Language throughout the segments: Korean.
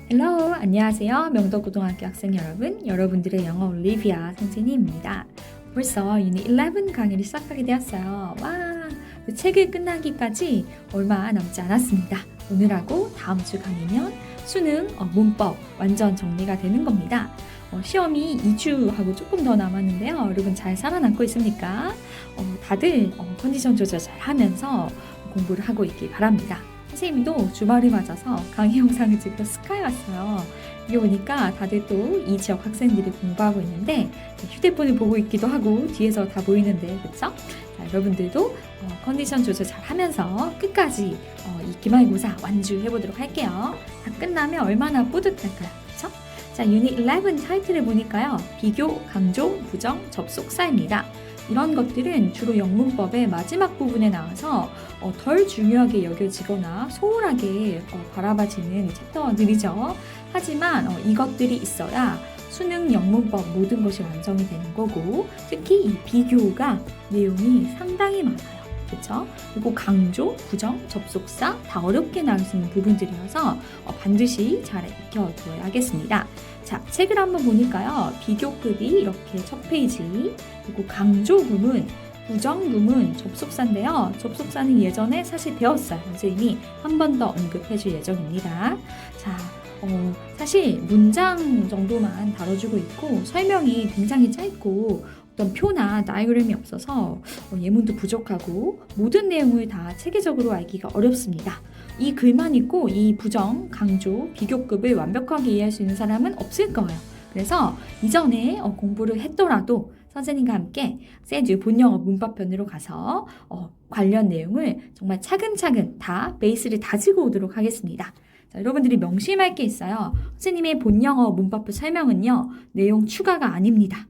헬로, 안녕하세요. 명도고등학교 학생 여러분, 여러분들의 영어 올리비아 선생님입니다. 벌써 유닛 11 강의를 시작하게 되었어요. 와, 책을 끝나기까지 얼마 남지 않았습니다. 오늘하고 다음 주 강의면 수능 문법 완전 정리가 되는 겁니다. 시험이 2주하고 조금 더 남았는데요. 여러분 잘 살아남고 있습니까? 다들 컨디션 조절 잘 하면서 공부를 하고 있길 바랍니다. 선생님도 주말을 맞아서 강의 영상을 찍으러 스카이 왔어요. 여기 보니까 다들 또 이 지역 학생들이 공부하고 있는데 휴대폰을 보고 있기도 하고 뒤에서 다 보이는데 그쵸? 자, 여러분들도 컨디션 조절 잘 하면서 끝까지 이 기말고사 완주해 보도록 할게요. 다 끝나면 얼마나 뿌듯할까요? 그쵸? 자, 유닛 11 타이틀을 보니까요. 비교, 강조, 부정, 접속사입니다. 이런 것들은 주로 영문법의 마지막 부분에 나와서 덜 중요하게 여겨지거나 소홀하게 바라봐지는 챕터들이죠. 하지만 이것들이 있어야 수능 영문법 모든 것이 완성이 되는 거고, 특히 이 비교가 내용이 상당히 많아요. 그렇죠? 그리고 강조, 부정, 접속사 다 어렵게 나올 수 있는 부분들이어서 반드시 잘 익혀두어야겠습니다. 자, 책을 한번 보니까요. 비교급이 이렇게 첫 페이지, 그리고 강조 구문, 부정 구문, 접속사인데요. 접속사는 예전에 사실 배웠어요. 선생님이 한 번 더 언급해 줄 예정입니다. 자, 사실 문장 정도만 다뤄주고 있고 설명이 굉장히 짧고 어떤 표나 다이어그램이 없어서 예문도 부족하고 모든 내용을 다 체계적으로 알기가 어렵습니다. 이 글만 읽고 이 부정, 강조, 비교급을 완벽하게 이해할 수 있는 사람은 없을 거예요. 그래서 이전에 공부를 했더라도 선생님과 함께 세주 본영어 문법편으로 가서 관련 내용을 정말 차근차근 다 베이스를 다지고 오도록 하겠습니다. 자, 여러분들이 명심할 게 있어요. 선생님의 본영어 문법표 설명은요. 내용 추가가 아닙니다.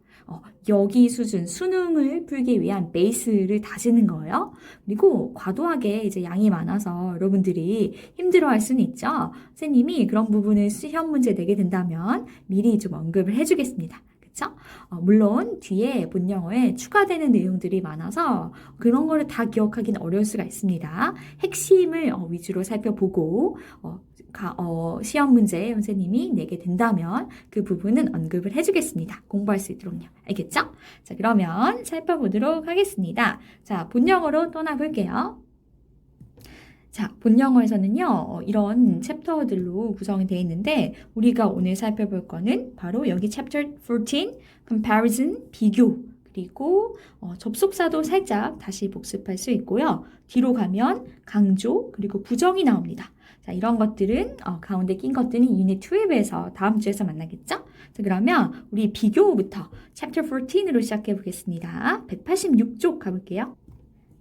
여기 수준 수능을 풀기 위한 베이스를 다지는 거예요. 그리고 과도하게 이제 양이 많아서 여러분들이 힘들어할 수는 있죠. 선생님이 그런 부분을 시험 문제 내게 된다면 미리 좀 언급을 해주겠습니다. 그쵸? 물론 뒤에 본영어에 추가되는 내용들이 많아서 그런 거를 다 기억하기는 어려울 수가 있습니다. 핵심을 위주로 살펴보고 시험 문제 선생님이 내게 된다면 그 부분은 언급을 해주겠습니다. 공부할 수 있도록요. 알겠죠? 자, 그러면 살펴보도록 하겠습니다. 자, 본영어로 떠나볼게요. 자, 본영어에서는요, 이런 챕터들로 구성이 되어 있는데, 우리가 오늘 살펴볼 거는 바로 여기 Chapter 14, Comparison, 비교, 그리고 접속사도 살짝 다시 복습할 수 있고요. 뒤로 가면 강조, 그리고 부정이 나옵니다. 자, 이런 것들은 가운데 낀 것들은 유닛 12에서 다음 주에서 만나겠죠? 자, 그러면 우리 비교부터 Chapter 14으로 시작해 보겠습니다. 186쪽 가볼게요.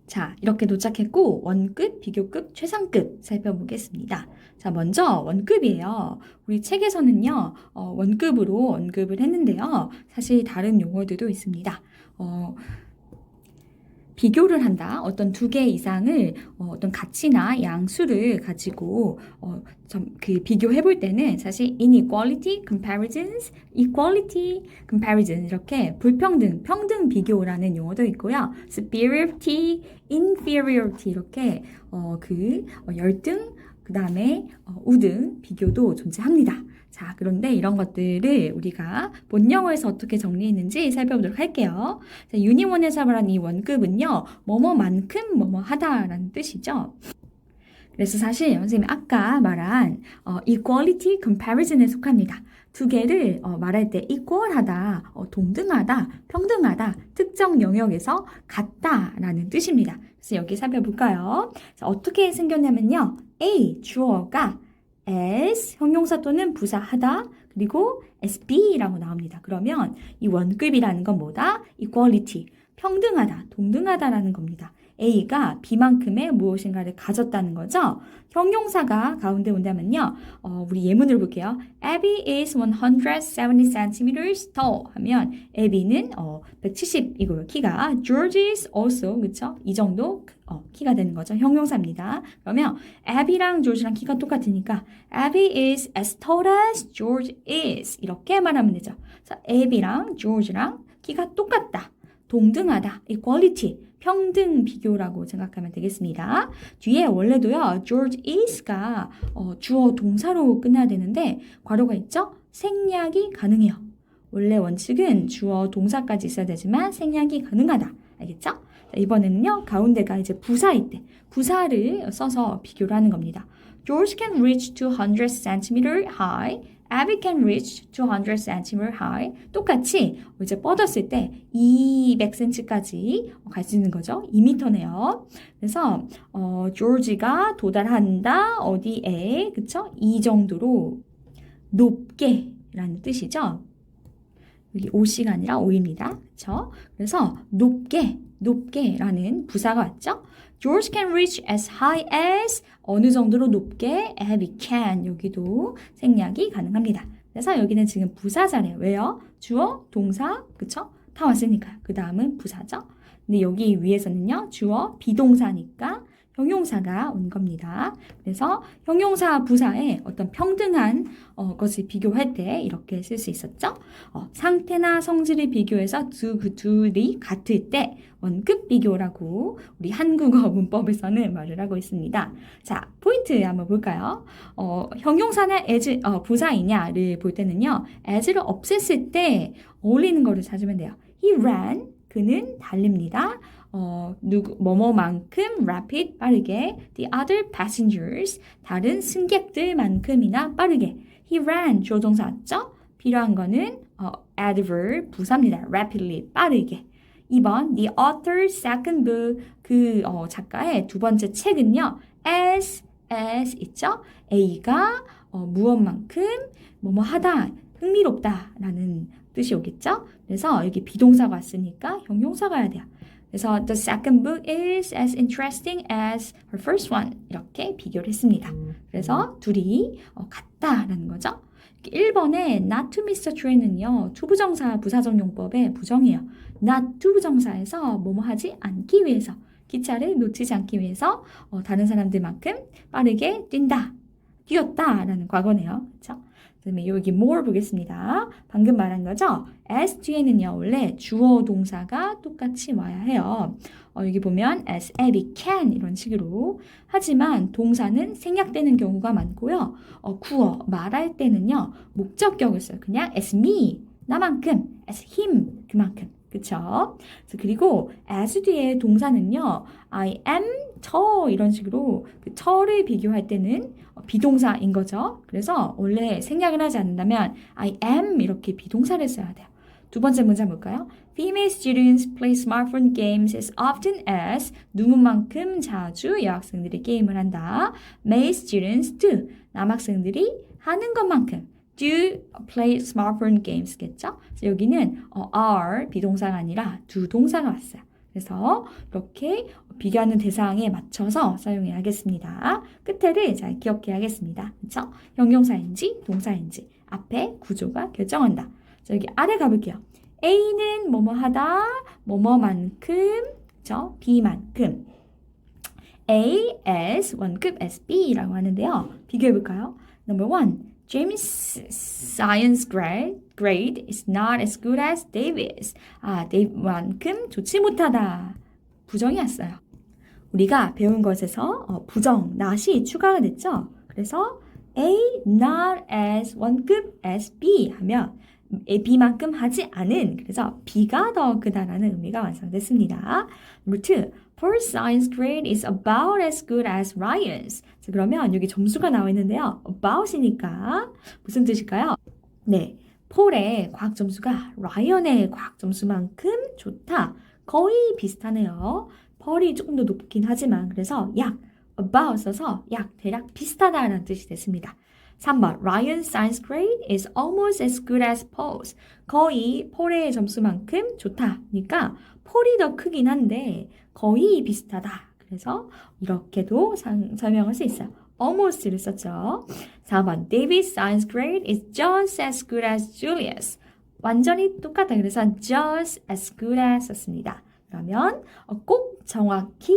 자, 이렇게 도착했고 원급, 비교급, 최상급 살펴보겠습니다. 자, 먼저 원급이에요. 우리 책에서는요, 원급으로 언급을 했는데요. 사실 다른 용어들도 있습니다. 비교를 한다. 어떤 두 개 이상을 어떤 가치나 양수를 가지고 비교해 볼 때는 사실 inequality, comparisons, equality, comparison 이렇게 불평등, 평등 비교라는 용어도 있고요. superiority, inferiority 이렇게 열등, 그 다음에 우등 비교도 존재합니다. 자, 그런데 이런 것들을 우리가 본영어에서 어떻게 정리했는지 살펴보도록 할게요. 자, 유닛 1에서 말한 이 원급은요, 뭐뭐만큼 뭐뭐하다라는 뜻이죠. 그래서 사실 선생님이 아까 말한 equality, comparison에 속합니다. 두 개를 말할 때 equal하다, 동등하다, 평등하다, 특정 영역에서 같다라는 뜻입니다. 그래서 여기 살펴볼까요? 자, 어떻게 생겼냐면요. A, 주어가 as, 형용사 또는 부사 하다, 그리고 SB라고 나옵니다. 그러면 이 원급이라는 건 뭐다? equality, 평등하다, 동등하다라는 겁니다. A가 B만큼의 무엇인가를 가졌다는 거죠. 형용사가 가운데 온다면요. 우리 예문을 볼게요. Abby is 170 cm tall 하면 Abby는 170이고요. 키가 George is also 그쵸? 이 정도 키가 되는 거죠. 형용사입니다. 그러면 Abby랑 George랑 키가 똑같으니까 Abby is as tall as George is 이렇게 말하면 되죠. 그래서 Abby랑 George랑 키가 똑같다. 동등하다. equality. 평등 비교라고 생각하면 되겠습니다. 뒤에 원래도요. George is가 주어 동사로 끝나야 되는데 괄호가 있죠? 생략이 가능해요. 원래 원칙은 주어 동사까지 있어야 되지만 생략이 가능하다. 알겠죠? 자, 이번에는요. 가운데가 이제 부사일 때 부사를 써서 비교를 하는 겁니다. George can reach 200 cm high. Abby can reach 200 cm high. 똑같이 이제 뻗었을 때 200cm까지 갈 수 있는 거죠. 2m네요. 그래서 조지가 도달한다. 어디에? 그쵸? 이 정도로 높게 라는 뜻이죠. 여기 OC가 아니라 O입니다. 그쵸? 그래서 높게 라는 부사가 왔죠. George can reach as high as 어느 정도로 높게 Abby can 여기도 생략이 가능합니다. 그래서 여기는 지금 부사자래요. 왜요? 주어, 동사, 그쵸? 다 왔으니까요. 그 다음은 부사죠. 근데 여기 위에서는요. 주어, 비동사니까 형용사가 온 겁니다. 그래서 형용사 부사의 어떤 평등한 것을 비교할 때 이렇게 쓸 수 있었죠. 상태나 성질을 비교해서 그 둘이 같을 때 원급 비교라고 우리 한국어 문법에서는 말을 하고 있습니다. 자, 포인트 한번 볼까요? 형용사나 as, 부사이냐를 볼 때는요. as를 없앴을 때 어울리는 거를 찾으면 돼요. He ran, 그는 달립니다. 뭐뭐만큼 rapid 빠르게 the other passengers 다른 승객들만큼이나 빠르게 he ran 조동사 왔죠? 필요한 거는 adverb 부사입니다. rapidly 빠르게 2번 the author's second book 그 작가의 두 번째 책은요 as 있죠? A가 무엇만큼 뭐뭐 하다 흥미롭다 라는 뜻이 오겠죠? 그래서 여기 비동사가 왔으니까 형용사가 와야 돼요. 그래서 the second book is as interesting as her first one. 이렇게 비교를 했습니다. 그래서 둘이 같다라는 거죠. 1번에 not to miss the train은요. 투부정사 부사적용법의 부정이에요. not to 부정사에서 뭐뭐 하지 않기 위해서 기차를 놓치지 않기 위해서 다른 사람들만큼 빠르게 뛰었다라는 과거네요. 그렇죠? 그다음에 여기 more 보겠습니다. 방금 말한 거죠? as 뒤에는요. 원래 주어 동사가 똑같이 와야 해요. 여기 보면 as Abby can 이런 식으로 하지만 동사는 생략되는 경우가 많고요. 구어 말할 때는요. 목적격을 써요. 그냥 as me 나만큼 as him 그만큼 그쵸? 그리고 as 뒤에 동사는요. I am 저 이런 식으로 그 저를 비교할 때는 비동사인 거죠. 그래서 원래 생략을 하지 않는다면 I am 이렇게 비동사를 써야 돼요. 두 번째 문제 볼까요? Female students play smartphone games as often as 누구만큼 자주 여학생들이 게임을 한다. Male students do. 남학생들이 하는 것만큼 do play smartphone games겠죠? 그래서 여기는 are 비동사가 아니라 do 동사가 왔어요. 그래서 이렇게 비교하는 대상에 맞춰서 사용해야겠습니다. 끝에를 잘 기억해야겠습니다. 그렇죠? 형용사인지 동사인지 앞에 구조가 결정한다. 자, 여기 아래 가볼게요. A는 뭐뭐 하다, 뭐뭐만큼, 그렇죠? B만큼. A as 원급 as B라고 하는데요. 비교해볼까요? Number 1. James' science grade is not as good as David's. 데이비만큼 좋지 못하다. 부정이 왔어요. 우리가 배운 것에서 부정, not이 추가가 됐죠. 그래서 A not as 원급 as B 하면 B만큼 하지 않은 그래서 B가 더 크다라는 의미가 완성됐습니다. Number 2. Paul's science grade is about as good as Ryan's. 자, 그러면 여기 점수가 나와 있는데요. about이니까 무슨 뜻일까요? 네, 폴의 과학 점수가 라이언의 과학 점수만큼 좋다. 거의 비슷하네요. 폴이 조금 더 높긴 하지만 그래서 약 about 써서 약 대략 비슷하다라는 뜻이 됐습니다. 3번 Ryan's science grade is almost as good as Paul's. 거의 폴의 점수만큼 좋다. 그러니까 폴이 더 크긴 한데 거의 비슷하다. 그래서 이렇게도 설명할 수 있어요. almost를 썼죠. 4번 David's science grade is just as good as Julia's. 완전히 똑같다. 그래서 just as good as 썼습니다. 그러면 꼭 정확히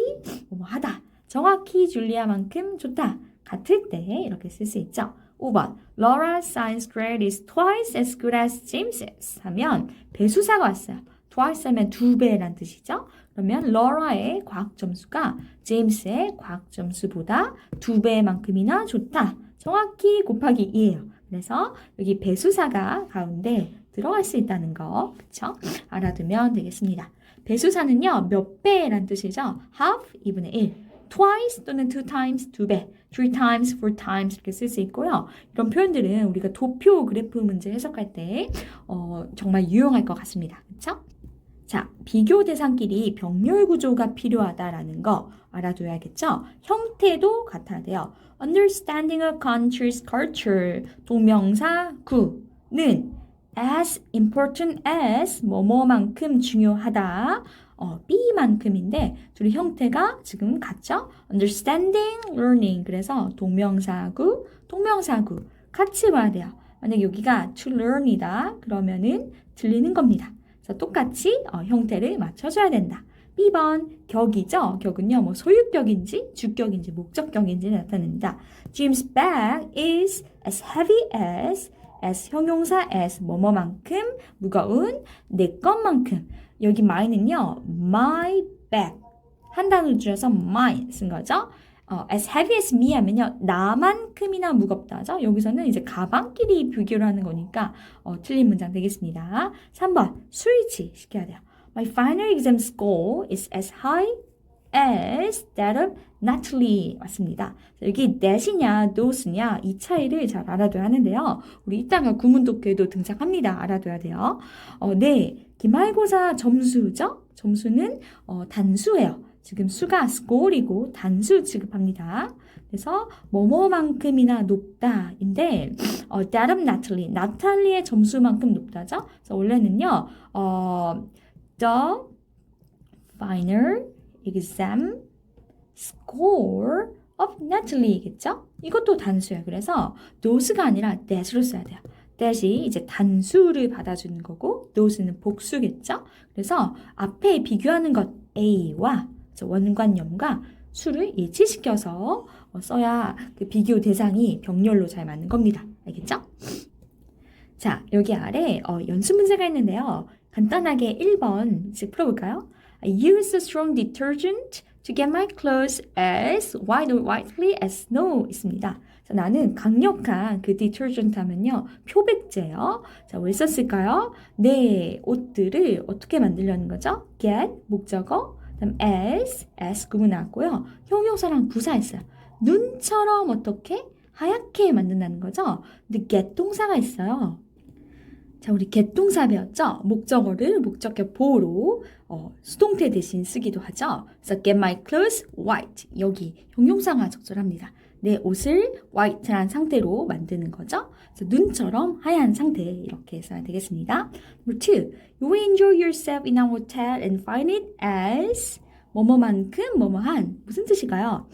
하다. 정확히 줄리아만큼 좋다. 같을 때 이렇게 쓸 수 있죠. 5번 Laura's science grade is twice as good as James's 하면 배수사가 왔어요. twice 하면 2배란 뜻이죠. 그러면 Laura의 과학 점수가 제임스의 과학 점수보다 2배만큼이나 좋다. 정확히 곱하기 2예요. 그래서 여기 배수사가 가운데 들어갈 수 있다는 거, 그쵸? 알아두면 되겠습니다. 배수사는요, 몇 배란 뜻이죠? half, 2분의 1. twice 또는 two times, 2배. three times, four times 이렇게 쓸 수 있고요. 이런 표현들은 우리가 도표 그래프 문제 해석할 때 정말 유용할 것 같습니다. 그쵸? 자, 비교 대상끼리 병렬 구조가 필요하다라는 거 알아둬야겠죠? 형태도 같아야 돼요. Understanding a country's culture, 동명사 구는 as important as 뭐뭐만큼 중요하다. B만큼인데 둘이 형태가 지금 같죠? Understanding, learning. 그래서 동명사구, 동명사구 같이 봐야 돼요. 만약 여기가 to learn이다 그러면은 들리는 겁니다. 그래서 똑같이 형태를 맞춰줘야 된다. B번 격이죠. 격은요, 뭐 소유격인지 주격인지 목적격인지 나타냅니다. Jim's bag is as heavy as 형용사 as 뭐뭐만큼 무거운 내 것만큼. 여기 my는요, my bag 한 단어를 줄여서 my 쓴 거죠. as heavy as me 하면요, 나만큼이나 무겁다죠. 여기서는 이제 가방끼리 비교를 하는 거니까 틀린 문장 되겠습니다. 3번 스위치 시켜야 돼요. My final exam score is as high as that of Natalie. 맞습니다. 여기 that이냐 those냐 이 차이를 잘 알아둬야 하는데요. 우리 이따가 구문독해도 등장합니다. 알아둬야 돼요. 네, 기말고사 점수죠. 점수는 단수예요. 지금 수가 score이고 단수 취급합니다. 그래서 뭐뭐만큼이나 높다인데 that of Natalie, 나탈리의 점수만큼 높다죠. 그래서 원래는요, the final exam score of Natalie겠죠? 이것도 단수예요. 그래서 those가 아니라 that으로 써야 돼요. that이 이제 단수를 받아주는 거고 those는 복수겠죠? 그래서 앞에 비교하는 것 A와 원관념과 수를 일치시켜서 써야 그 비교 대상이 병렬로 잘 맞는 겁니다. 알겠죠? 자, 여기 아래 연습 문제가 있는데요. 간단하게 1번씩 풀어볼까요? I use a strong detergent to get my clothes as whitely as snow 있습니다. 자, 나는 강력한 그 detergent 하면요, 표백제요. 자, 왜 썼을까요? 내 옷들을 어떻게 만들려는 거죠? get, 목적어, 그다음 as 구문 나왔고요. 형용사랑 부사했어요. 눈처럼 어떻게 하얗게 만든다는 거죠. 근데 get 동사가 있어요. 자, 우리 get 동사 배웠죠? 목적어를 목적격 보호로 수동태 대신 쓰기도 하죠. 그래서 get my clothes white. 여기 형용사가 적절합니다. 내 옷을 white란 상태로 만드는 거죠. 그래서 눈처럼 하얀 상태 이렇게 써야 되겠습니다. Number 2. You enjoy yourself in a hotel and find it as 뭐뭐만큼 뭐뭐한. 무슨 뜻일까요?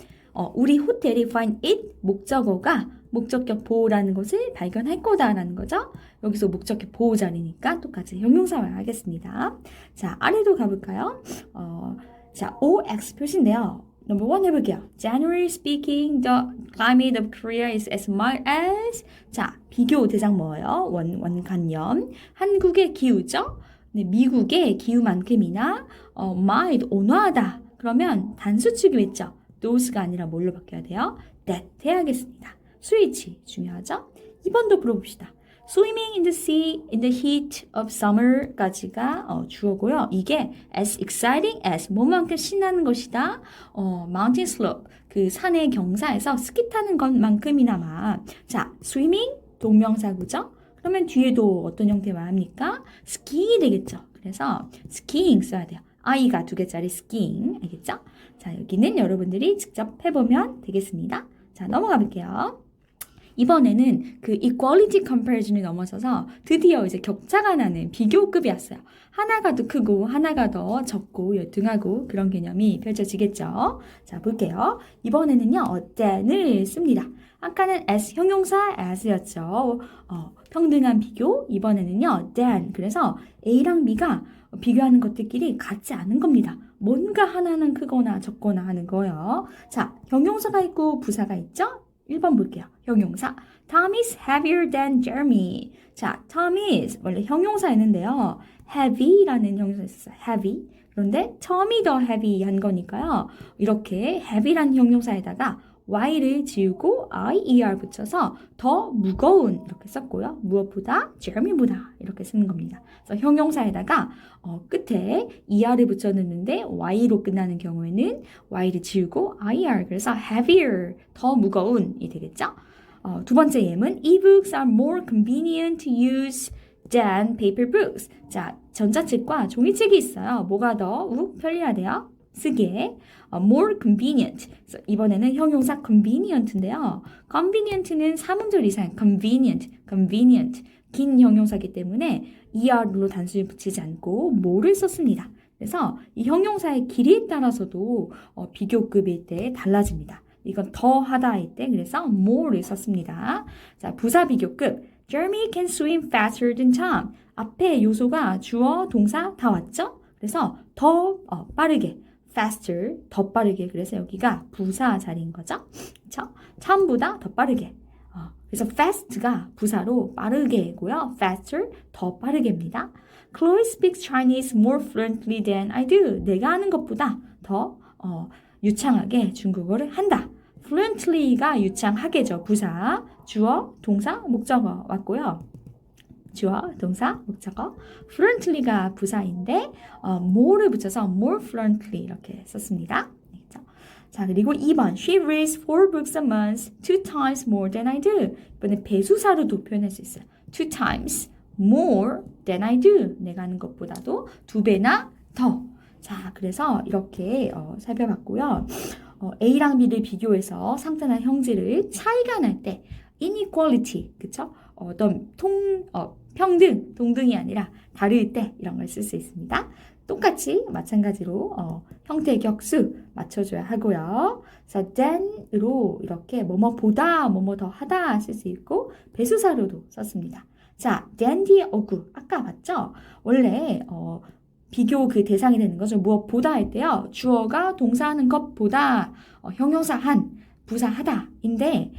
우리 호텔이 find it 목적어가 목적격 보호라는 것을 발견할 거다라는 거죠. 여기서 목적격 보호 자리니까 똑같이 형용사와 하겠습니다. 자, 아래도 가볼까요? 자, OX 표시인데요. Number 1 해볼게요. Generally speaking, the climate of Korea is as mild as. 자, 비교 대상 뭐예요? 원관념. 한국의 기후죠? 네, 미국의 기후만큼이나 mild, 온화하다. 그러면 단수 취급했죠? those가 아니라 뭘로 바뀌어야 돼요? that 해야겠습니다. 스위치 중요하죠? 2번도 풀어봅시다. Swimming in the sea in the heat of summer까지가 주어고요. 이게 as exciting as 뭐만큼 신나는 것이다. mountain slope 그 산의 경사에서 스키 타는 것만큼이나마. 자, swimming 동명사구죠. 그러면 뒤에도 어떤 형태 말합니까? skiing 되겠죠. 그래서 skiing 써야 돼요. i가 2개짜리 skiing 알겠죠? 자, 여기는 여러분들이 직접 해보면 되겠습니다. 자, 넘어가 볼게요. 이번에는 그 equality comparison을 넘어서서 드디어 이제 격차가 나는 비교급이 왔어요. 하나가 더 크고 하나가 더 적고 열등하고 그런 개념이 펼쳐지겠죠. 자, 볼게요. 이번에는요, than을 씁니다. 아까는 as 형용사 as였죠. 평등한 비교. 이번에는요, than. 그래서 A랑 B가 비교하는 것들끼리 같지 않은 겁니다. 뭔가 하나는 크거나 적거나 하는 거예요. 자, 형용사가 있고 부사가 있죠? 1번 볼게요. 형용사. Tom is heavier than Jeremy. 자, Tom is 원래 형용사였는데요. heavy라는 형용사 있었어요. heavy. 그런데 Tom이 더 heavy한 거니까요. 이렇게 heavy라는 형용사에다가 y를 지우고 ier 붙여서 더 무거운 이렇게 썼고요. 무엇보다 Jeremy보다 이렇게 쓰는 겁니다. 그래서 형용사에다가 끝에 er을 붙여 넣는데 y로 끝나는 경우에는 y를 지우고 ier 그래서 heavier 더 무거운이 되겠죠. 두 번째 예문 e-books are more convenient to use than paper books. 자, 전자책과 종이책이 있어요. 뭐가 더 편리하대요? 쓰기에 more convenient. 그래서 이번에는 형용사 convenient인데요. convenient는 3음절 이상 convenient. 긴 형용사이기 때문에 er로 단수를 붙이지 않고 more를 썼습니다. 그래서 이 형용사의 길이에 따라서도 비교급일 때 달라집니다. 이건 더 하다일 때 그래서 more를 썼습니다. 자, 부사 비교급. Jeremy can swim faster than Tom. 앞에 요소가 주어, 동사 다 왔죠? 그래서 더 빠르게. faster, 더 빠르게. 그래서 여기가 부사 자리인 거죠. 그렇죠? Tom보다 더 빠르게. 그래서 fast가 부사로 빠르게고요. faster, 더 빠르게입니다. Chloe speaks Chinese more fluently than I do. 내가 하는 것보다 더 유창하게 중국어를 한다. fluently가 유창하게죠. 부사, 주어, 동사, 목적어 왔고요. 주어, 동사, 목적어. fluently가 부사인데 more를 붙여서 more fluently 이렇게 썼습니다. 알겠죠? 자, 그리고 2번 She reads 4 books a month, 2 times more than I do. 이번에 배수사로도 표현할 수 있어요. 2 times more than I do. 내가 하는 것보다도 2배나 더. 자, 그래서 이렇게 살펴봤고요. A랑 B를 비교해서 상태나 형질을 차이가 날 때 inequality, 그쵸? 어떤 평등, 동등이 아니라 다를 때 이런 걸 쓸 수 있습니다. 똑같이 마찬가지로 형태 격수 맞춰줘야 하고요. 그래서 than으로 이렇게 뭐뭐보다, 뭐뭐 더 하다 쓸 수 있고 배수사로도 썼습니다. 자, than 뒤에 어구 아까 봤죠? 원래 비교 그 대상이 되는 거죠. 무엇보다 할 때요. 주어가 동사하는 것보다 형용사 한, 부사 하다인데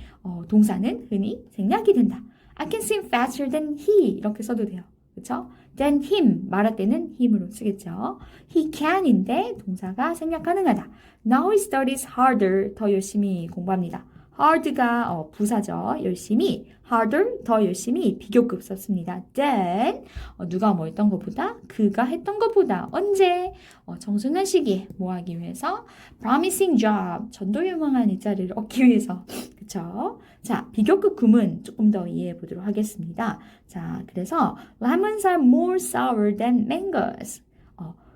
동사는 흔히 생략이 된다. I can swim faster than he 이렇게 써도 돼요. 그렇죠? than him 말할 때는 him으로 쓰겠죠. he can인데 동사가 생략 가능하다. Now he studies harder 더 열심히 공부합니다. hard가 부사죠. 열심히 harder 더 열심히 비교급 썼습니다. then 누가 뭐 했던 것보다 그가 했던 것보다 언제 청순한 시기에 뭐 하기 위해서 promising job 전도 유망한 일자리를 얻기 위해서 그쵸? 자, 비교급 구문 조금 더 이해해 보도록 하겠습니다. 자, 그래서 lemons are more sour than mangoes.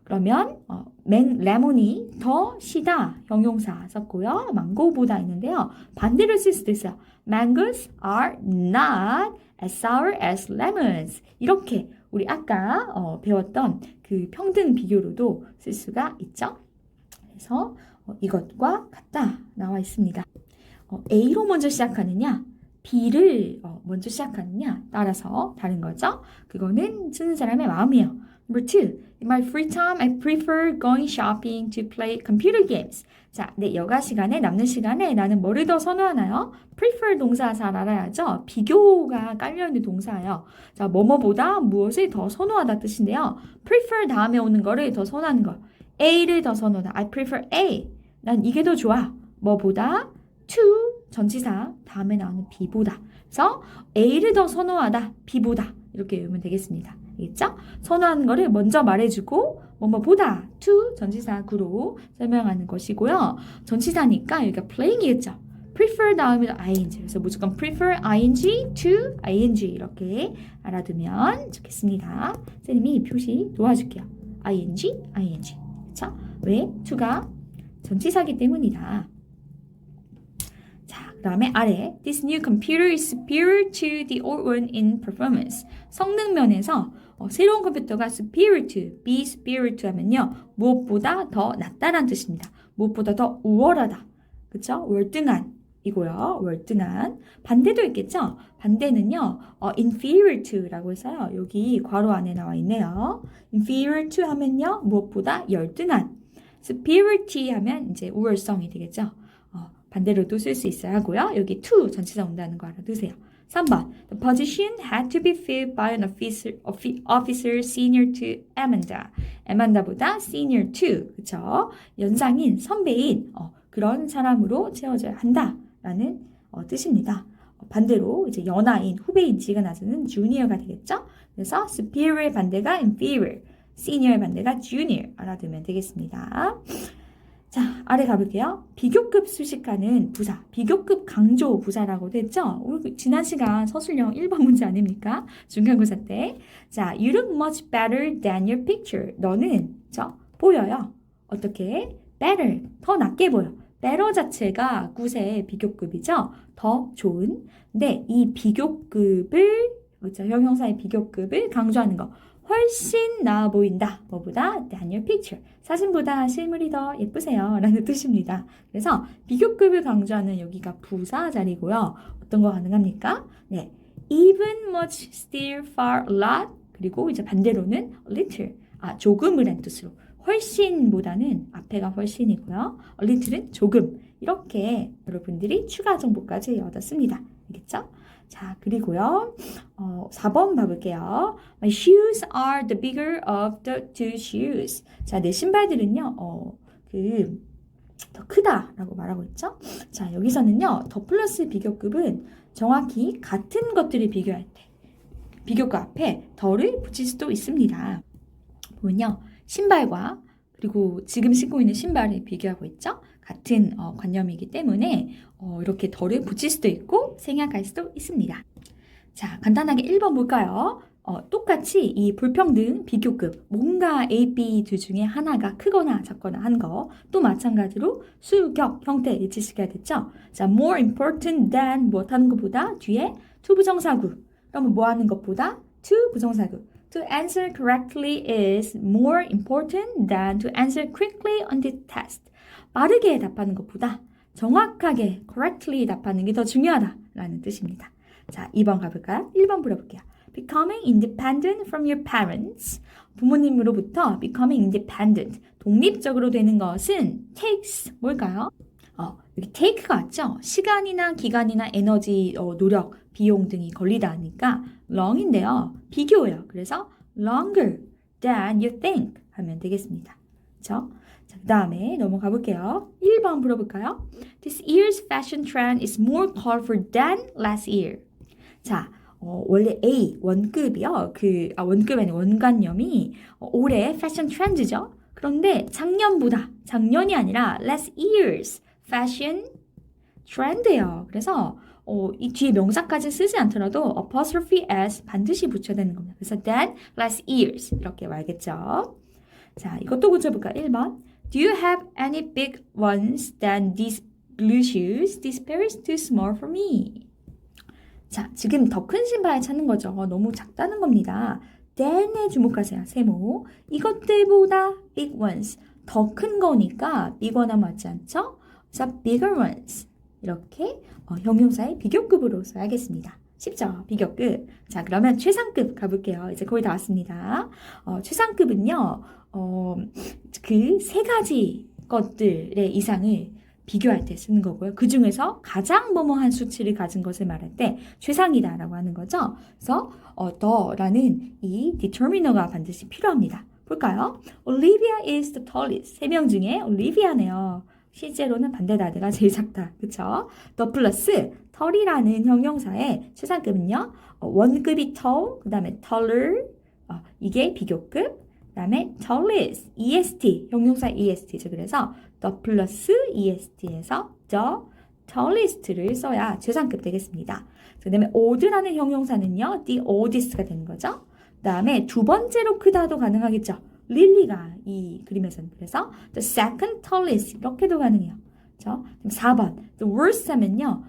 그러면 레몬이 더 시다 형용사 썼고요. 망고보다 있는데요. 반대로 쓸 수도 있어요. Mangoes are not as sour as lemons. 이렇게 우리 아까 배웠던 그 평등 비교로도 쓸 수가 있죠. 그래서 이것과 같다 나와 있습니다. A로 먼저 시작하느냐 B를 먼저 시작하느냐 따라서 다른 거죠. 그거는 쓰는 사람의 마음이에요. Number 2. In my free time, I prefer going shopping to play computer games. 자, 내 여가 시간에, 남는 시간에 나는 뭐를 더 선호하나요? prefer 동사 잘 알아야죠. 비교가 깔려있는 동사예요. 자, 뭐뭐보다 무엇을 더 선호하다 뜻인데요. prefer 다음에 오는 거를 더 선호하는 거. A를 더 선호하다. I prefer A. 난 이게 더 좋아. 뭐보다? to 전치사 다음에 나오는 B보다. 그래서 A를 더 선호하다. B보다. 이렇게 외우면 되겠습니다. 알겠죠? 선호하는 거를 먼저 말해주고 뭐뭐보다 to 전치사 구로 설명하는 것이고요. 전치사니까 여기가 playing이겠죠. prefer 다음에도 ing. 그래서 무조건 prefer ing to ing 이렇게 알아두면 좋겠습니다. 선생님이 표시 도와줄게요. ing. 그렇죠? 왜? to가 전치사기 때문이다. 그 다음에 아래 This new computer is superior to the old one in performance. 성능 면에서 새로운 컴퓨터가 superior to, be superior to 하면요. 무엇보다 더 낫다라는 뜻입니다. 무엇보다 더 우월하다. 그쵸? 월등한이고요. 월등한. 반대도 있겠죠? 반대는요. inferior to라고 해서요. 여기 괄호 안에 나와 있네요. inferior to 하면요. 무엇보다 열등한. superiority 하면 이제 우월성이 되겠죠? 반대로도 쓸 수 있어야 하고요. 여기 to 전치사 온다는 거 알아두세요. 3번. The position had to be filled by an officer senior to Amanda. Amanda보다 senior to, 그쵸? 연상인, 선배인 그런 사람으로 채워져야 한다라는 뜻입니다. 반대로 이제 연하인, 후배인, 지가 낮은 junior가 되겠죠? 그래서 superior의 반대가 inferior, senior의 반대가 junior 알아두면 되겠습니다. 자, 아래 가볼게요. 비교급 수식하는 부사, 비교급 강조 부사라고 됐죠? 지난 시간 서술형 1번 문제 아닙니까? 중간고사 때. 자, you look much better than your picture. 너는 보여요. 어떻게? better, 더 낫게 보여. better 자체가 구세의 비교급이죠? 더 좋은. 근데 이 비교급을, 그렇죠? 형용사의 비교급을 강조하는 거. 훨씬 나아 보인다. 뭐보다? than your picture. 사진보다 실물이 더 예쁘세요. 라는 뜻입니다. 그래서 비교급을 강조하는 여기가 부사 자리고요. 어떤 거 가능합니까? 네. even, much, still, far, a lot. 그리고 이제 반대로는 a little. 조금을 한 뜻으로. 훨씬보다는 앞에가 훨씬이고요. a little은 조금. 이렇게 여러분들이 추가 정보까지 얻었습니다. 알겠죠? 자, 그리고요. 4번 봐볼게요. My shoes are the bigger of the two shoes. 자, 내 신발들은요, 더 크다라고 말하고 있죠. 자, 여기서는요, 더 플러스 비교급은 정확히 같은 것들을 비교할 때, 비교급 앞에 더를 붙일 수도 있습니다. 보면요, 신발과 그리고 지금 신고 있는 신발을 비교하고 있죠. 같은 관념이기 때문에 이렇게 덜을 붙일 수도 있고 생략할 수도 있습니다. 자, 간단하게 1번 볼까요? 똑같이 이 불평등 비교급 뭔가 A, B 둘 중에 하나가 크거나 작거나 한 거 또 마찬가지로 수격 형태 일치시켜야 됐죠? 자, more important than 뭐 하는 것보다 뒤에 to 부정사구 그러면 뭐 하는 것보다 to 부정사구 To answer correctly is more important than to answer quickly on the test. 빠르게 답하는 것보다 정확하게 correctly 답하는 게 더 중요하다라는 뜻입니다. 자, 2번 가볼까요? 1번 물어볼게요. Becoming independent from your parents. 부모님으로부터 becoming independent. 독립적으로 되는 것은 takes 뭘까요? 여기 take가 왔죠? 시간이나 기간이나 에너지, 노력, 비용 등이 걸리다 하니까 long인데요. 비교예요. 그래서 longer than you think 하면 되겠습니다. 그렇죠? 자, 그 다음에 넘어가 볼게요. 1번 물어볼까요? This year's fashion trend is more colorful than last year. 자, 원래 A 원급이요. 원급이 아니라 원관념이 올해 패션 트렌드죠. 그런데 작년이 아니라 last year's fashion trend예요. 그래서 이 뒤에 명사까지 쓰지 않더라도 apostrophe s 반드시 붙여야 되는 겁니다. 그래서 than last year's 이렇게 말겠죠. 자, 이것도 고쳐볼까? 1번. Do you have any big ones than these blue shoes? This pair is too small for me. 자, 지금 더 큰 신발 찾는 거죠. 너무 작다는 겁니다. than에 주목하세요. 세모. 이것들보다 big ones. 더 큰 거니까 big거나 맞지 않죠? 그래서 bigger ones. 이렇게 형용사의 비교급으로 써야겠습니다. 쉽죠? 비교급. 자, 그러면 최상급 가볼게요. 이제 거의 다 왔습니다. 최상급은요. 그 세 가지 것들의 이상을 비교할 때 쓰는 거고요. 그 중에서 가장 뭐뭐한 수치를 가진 것을 말할 때 최상이다라고 하는 거죠. 그래서 더라는 이 determiner가 반드시 필요합니다. 볼까요? Olivia is the tallest. 3명 중에 Olivia네요. 실제로는 반대다. 내가 제일 작다. 그쵸? 더 플러스 tall이라는 형용사의 최상급은요. 원급이 tall, 그 다음에 taller, 이게 비교급, 그 다음에 tallest, est, 형용사 est죠. 그래서 the 플러스 est에서 the tallest를 써야 최상급 되겠습니다. 그 다음에 old라는 형용사는요. the oldest가 되는 거죠. 그 다음에 두 번째로 크다도 가능하겠죠. 릴리가 이 그림에서는 그래서 the second tallest 이렇게도 가능해요. 그렇죠? 4번 the worst 하면요.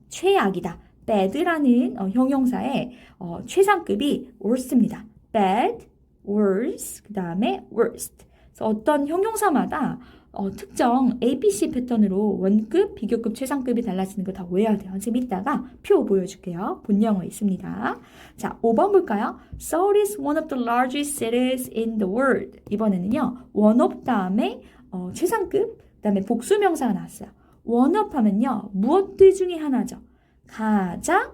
최악이다. bad라는 형용사의 최상급이 worst입니다. bad, worse, 그 다음에 worst. 그래서 어떤 형용사마다 특정 ABC 패턴으로 원급, 비교급, 최상급이 달라지는 거 다 외워야 돼요. 지금 이따가 표 보여줄게요. 본영어 있습니다. 자, 5번 볼까요? Seoul is one of the largest cities in the world. 이번에는요. one of 다음에 최상급, 그 다음에 복수명사가 나왔어요. one of 하면요. 무엇들 중에 하나죠. 가장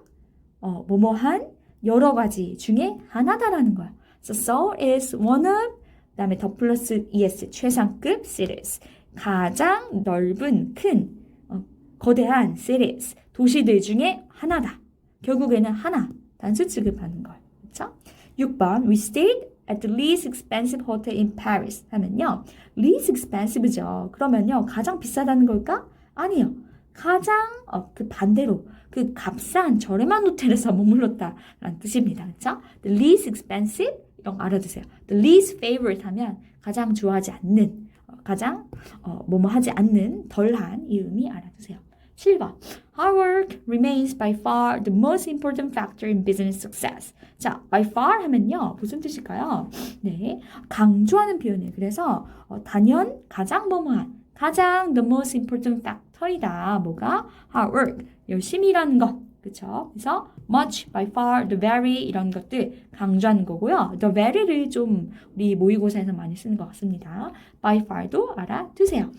뭐뭐한 여러 가지 중에 하나다라는 거야. So Seoul is one of 그다음에 더 플러스 es 최상급 cities. 가장 넓은 큰 거대한 cities 도시들 중에 하나다. 결국에는 하나 단수 취급하는 걸. 그렇죠? 6번 We stayed at the least expensive hotel in Paris 하면요. least expensive죠. 그러면요. 가장 비싸다는 걸까? 아니요. 가장 그 반대로 그 값싼 저렴한 호텔에서 머물렀다라는 뜻입니다. 그렇죠? The least expensive 이런 거 알아두세요. The least favorite 하면 가장 좋아하지 않는 가장 뭐뭐 하지 않는 덜한 이 의미 알아두세요. 7번 Hard work remains by far the most important factor in business success. 자, by far 하면요. 무슨 뜻일까요? 네, 강조하는 표현이에요. 그래서 단연 가장 뭐뭐한 가장 the most important factor이다. 뭐가? hard work, 열심히 일하는 것. 그쵸? 그래서 much, by far, the very 이런 것들 강조하는 거고요. the very를 좀 우리 모의고사에서 많이 쓰는 것 같습니다. by far도 알아두세요.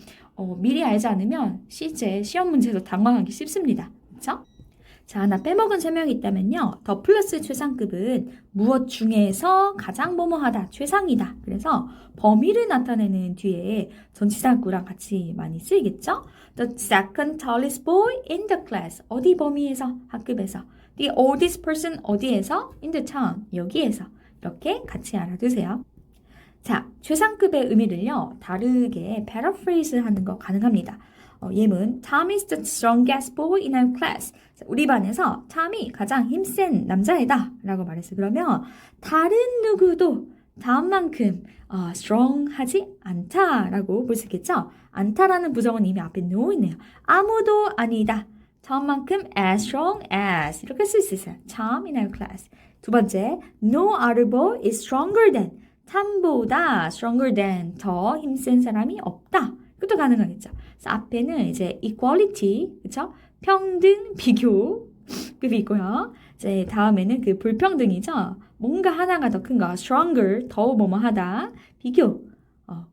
미리 알지 않으면 실제 시험 문제도 당황하기 쉽습니다. 그쵸? 자, 하나 빼먹은 설명이 있다면요. 더 플러스 최상급은 무엇 중에서 가장 뭐뭐하다, 최상이다. 그래서 범위를 나타내는 뒤에 전치사구랑 같이 많이 쓰이겠죠? The second tallest boy in the class. 어디 범위에서? 학급에서. The oldest person 어디에서? In the town. 여기에서. 이렇게 같이 알아두세요. 자, 최상급의 의미를요. 다르게 paraphrase 하는 거 가능합니다. 예문 Tom is the strongest boy in our class. 우리 반에서 탐이 가장 힘센 남자애다 라고 말했어요. 그러면 다른 누구도 다음만큼 strong하지 않다라고 볼 수 있겠죠? 않다라는 부정은 이미 앞에 no 있네요. 아무도 아니다. 다음만큼 as strong as 이렇게 쓸 수 있어요. Tom in our class. 두 번째, no other boy is stronger than. 탐보다 stronger than 더 힘센 사람이 없다. 그것도 가능하겠죠. 그래서 앞에는 이제 equality, 그쵸? 평등, 비교급이 있고요. 이제 다음에는 그 불평등이죠. 뭔가 하나가 더 큰 거, stronger, 더 뭐뭐하다, 비교.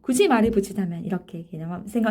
굳이 말을 붙이자면 이렇게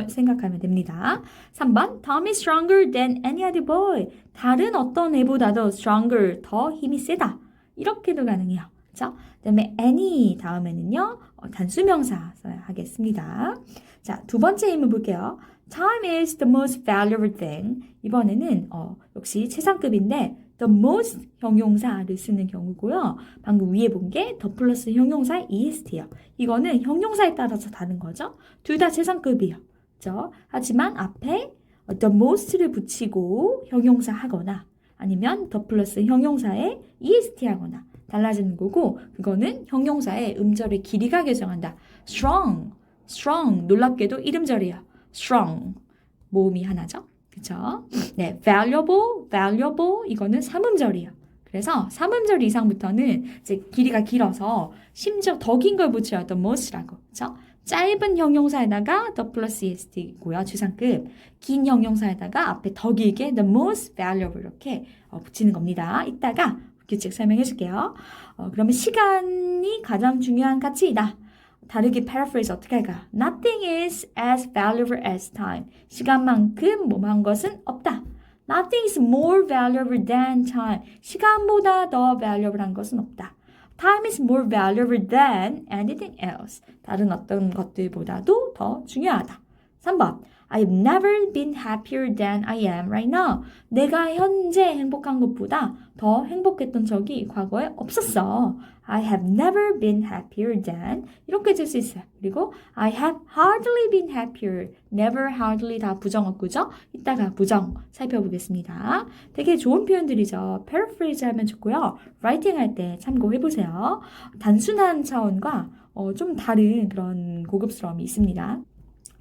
생각하면 됩니다. 3번, Tom is stronger than any other boy. 다른 어떤 애보다도 stronger, 더 힘이 세다. 이렇게도 가능해요. 그쵸? 그 다음에 any 다음에는요, 단수명사 써야 하겠습니다. 자, 두 번째 예문 볼게요. Time is the most valuable thing. 이번에는 역시 최상급인데 the most 형용사를 쓰는 경우고요. 방금 위에 본 게 더 플러스 형용사 est예요. 이거는 형용사에 따라서 다른 거죠. 둘 다 최상급이에요. 그렇죠? 하지만 앞에 the most를 붙이고 형용사 하거나 아니면 더 플러스 형용사에 est 하거나 달라지는 거고 그거는 형용사의 음절의 길이가 결정한다. strong, 놀랍게도 이름절이에요. strong, 모음이 하나죠. 그쵸? 네, valuable, 이거는 삼음절이에요. 그래서 삼음절 이상부터는 이제 길이가 길어서 심지어 더 긴 걸 붙여야 the most라고. 그쵸? 짧은 형용사에다가 the plus est고요. 최상급. 긴 형용사에다가 앞에 더 길게 the most valuable 이렇게 붙이는 겁니다. 이따가 규칙 설명해 줄게요. 그러면 시간이 가장 중요한 가치이다. 다르게 paraphrase 어떻게 할까요? Nothing is as valuable as time. 시간만큼 뭐한 것은 없다. Nothing is more valuable than time. 시간보다 더 valuable한 것은 없다. Time is more valuable than anything else. 다른 어떤 것들보다도 더 중요하다. 3번. I've never been happier than I am right now. 내가 현재 행복한 것보다 더 행복했던 적이 과거에 없었어. I have never been happier than 이렇게 쓸 수 있어요. 그리고 I have hardly been happier. never hardly 다 부정어구죠. 이따가 부정 살펴보겠습니다. 되게 좋은 표현들이죠. paraphrase 하면 좋고요. writing 할 때 참고해보세요. 단순한 차원과 좀 다른 그런 고급스러움이 있습니다.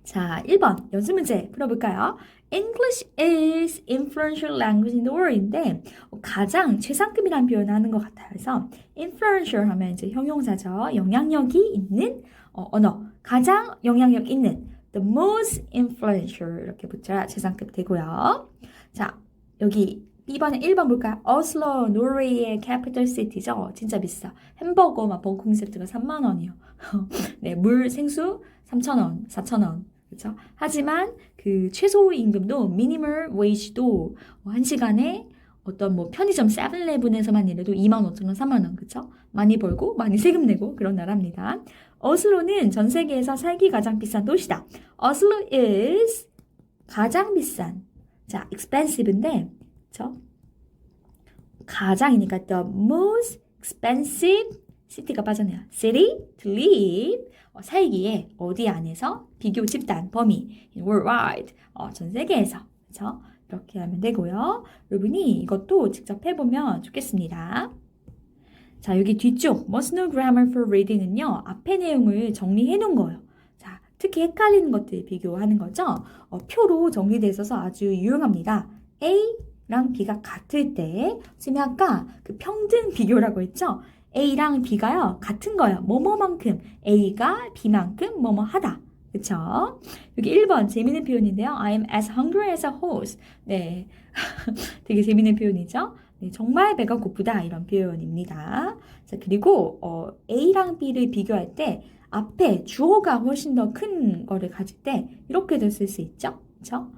자, 1번 연습 문제 풀어볼까요? English is influential language in the world인데 가장 최상급이라는 표현을 하는 것 같아요. 그래서 influential 하면 이제 형용사죠. 영향력이 있는 언어. 가장 영향력 있는 the most influential 이렇게 붙여야 최상급 되고요. 자, 여기 B번에 1번 볼까요? 오슬로, 노르웨이의 캐피털 시티죠. 진짜 비싸. 햄버거 막 버거킹 세트가 3만 원이요. 네, 물, 생수 3,000원, 4,000원. 그렇죠? 하지만 그 최소임금도 미니멀 웨이지도 1시간에 어떤 뭐 편의점 세븐일레븐에서만 일해도 25,000원, 3만원, 그쵸? 많이 벌고 많이 세금 내고 그런 나라입니다. 어슬로는 전 세계에서 살기 가장 비싼 도시다. 어슬로 is 가장 비싼. 자, expensive인데, 그쵸? 가장이니까 the most expensive city가 빠졌네요. city to live. 살기에 어디 안에서 비교 집단 범위 worldwide 전 세계에서 그렇죠? 이렇게 하면 되고요. 여러분이 이것도 직접 해보면 좋겠습니다. 자, 여기 뒤쪽 must know grammar for reading은요. 앞에 내용을 정리해 놓은 거예요. 자, 특히 헷갈리는 것들 비교하는 거죠. 표로 정리되어 있어서 아주 유용합니다. A랑 B가 같을 때 선생님이 아까 그 평등 비교라고 했죠. A랑 B가요 같은 거예요. 뭐뭐만큼 A가 B만큼 뭐뭐 하다. 그쵸? 여기 1번 재미있는 표현인데요. I'm as hungry as a horse. 네, 되게 재미있는 표현이죠. 네, 정말 배가 고프다 이런 표현입니다. 자, 그리고 A랑 B를 비교할 때 앞에 주어가 훨씬 더 큰 거를 가질 때 이렇게도 쓸 수 있죠. 그쵸?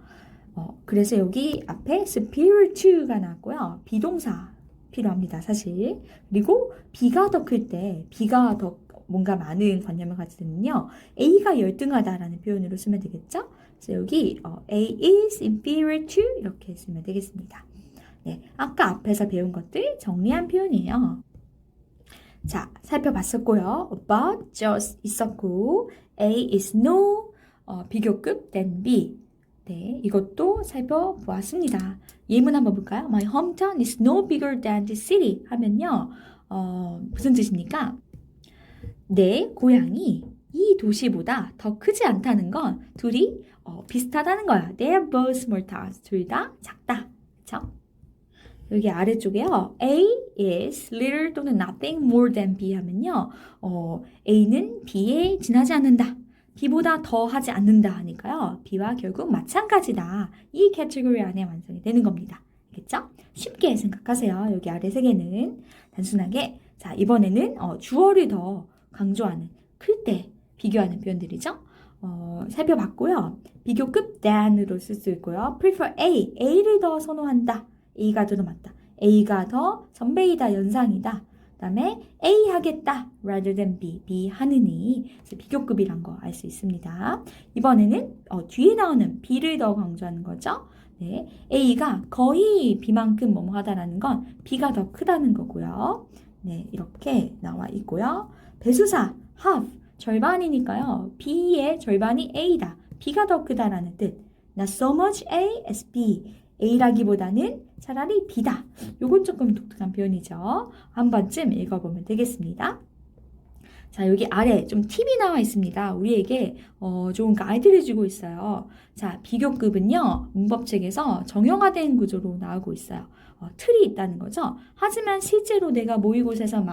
그래서 여기 앞에 superior to가 나왔고요. 비동사 필요합니다, 사실. 그리고 B가 더 클 때, B가 더 뭔가 많은 관념을 가질 때는요, A가 열등하다라는 표현으로 쓰면 되겠죠? 그래서 여기 A is inferior to 이렇게 쓰면 되겠습니다. 네, 아까 앞에서 배운 것들 정리한 표현이에요. 자, 살펴봤었고요. about, just 있었고, A is no, 비교급, then B. 네, 이것도 살펴보았습니다. 예문 한번 볼까요? My hometown is no bigger than the city 하면요. 무슨 뜻입니까? 내 고향이 이 도시보다 더 크지 않다는 건 둘이 비슷하다는 거야. They are both small towns. 둘 다 작다. 그쵸? 여기 아래쪽에요. A is little 또는 nothing more than B 하면요. A는 B에 지나지 않는다. B보다 더 하지 않는다 하니까요. B와 결국 마찬가지다. 이 캐테고리 안에 완성이 되는 겁니다. 알겠죠? 쉽게 생각하세요. 여기 아래 세 개는 단순하게 자 이번에는 주어를 더 강조하는 클 때 비교하는 표현들이죠. 살펴봤고요. 비교급 than으로 쓸 수 있고요. prefer A, A를 더 선호한다. A가 더 맞다. A가 더 선배이다, 연상이다. 그 다음에 A 하겠다 rather than B, B 하느니 비교급이란 거 알 수 있습니다. 이번에는 뒤에 나오는 B를 더 강조하는 거죠. 네, A가 거의 B만큼 뭐뭐 하다라는 건 B가 더 크다는 거고요. 네, 이렇게 나와 있고요. 배수사 half 절반이니까요. B의 절반이 A다. B가 더 크다라는 뜻. Not so much A as B. A라기보다는 차라리 B다. 요건 조금 독특한 표현이죠. 한 번쯤 읽어보면 되겠습니다. 자, 여기 아래 좀 팁이 나와 있습니다. 우리에게 좋은 가이드를 주고 있어요. 자, 비교급은요. 문법책에서 정형화된 구조로 나오고 있어요. 틀이 있다는 거죠. 하지만 실제로 내가 모의고사에서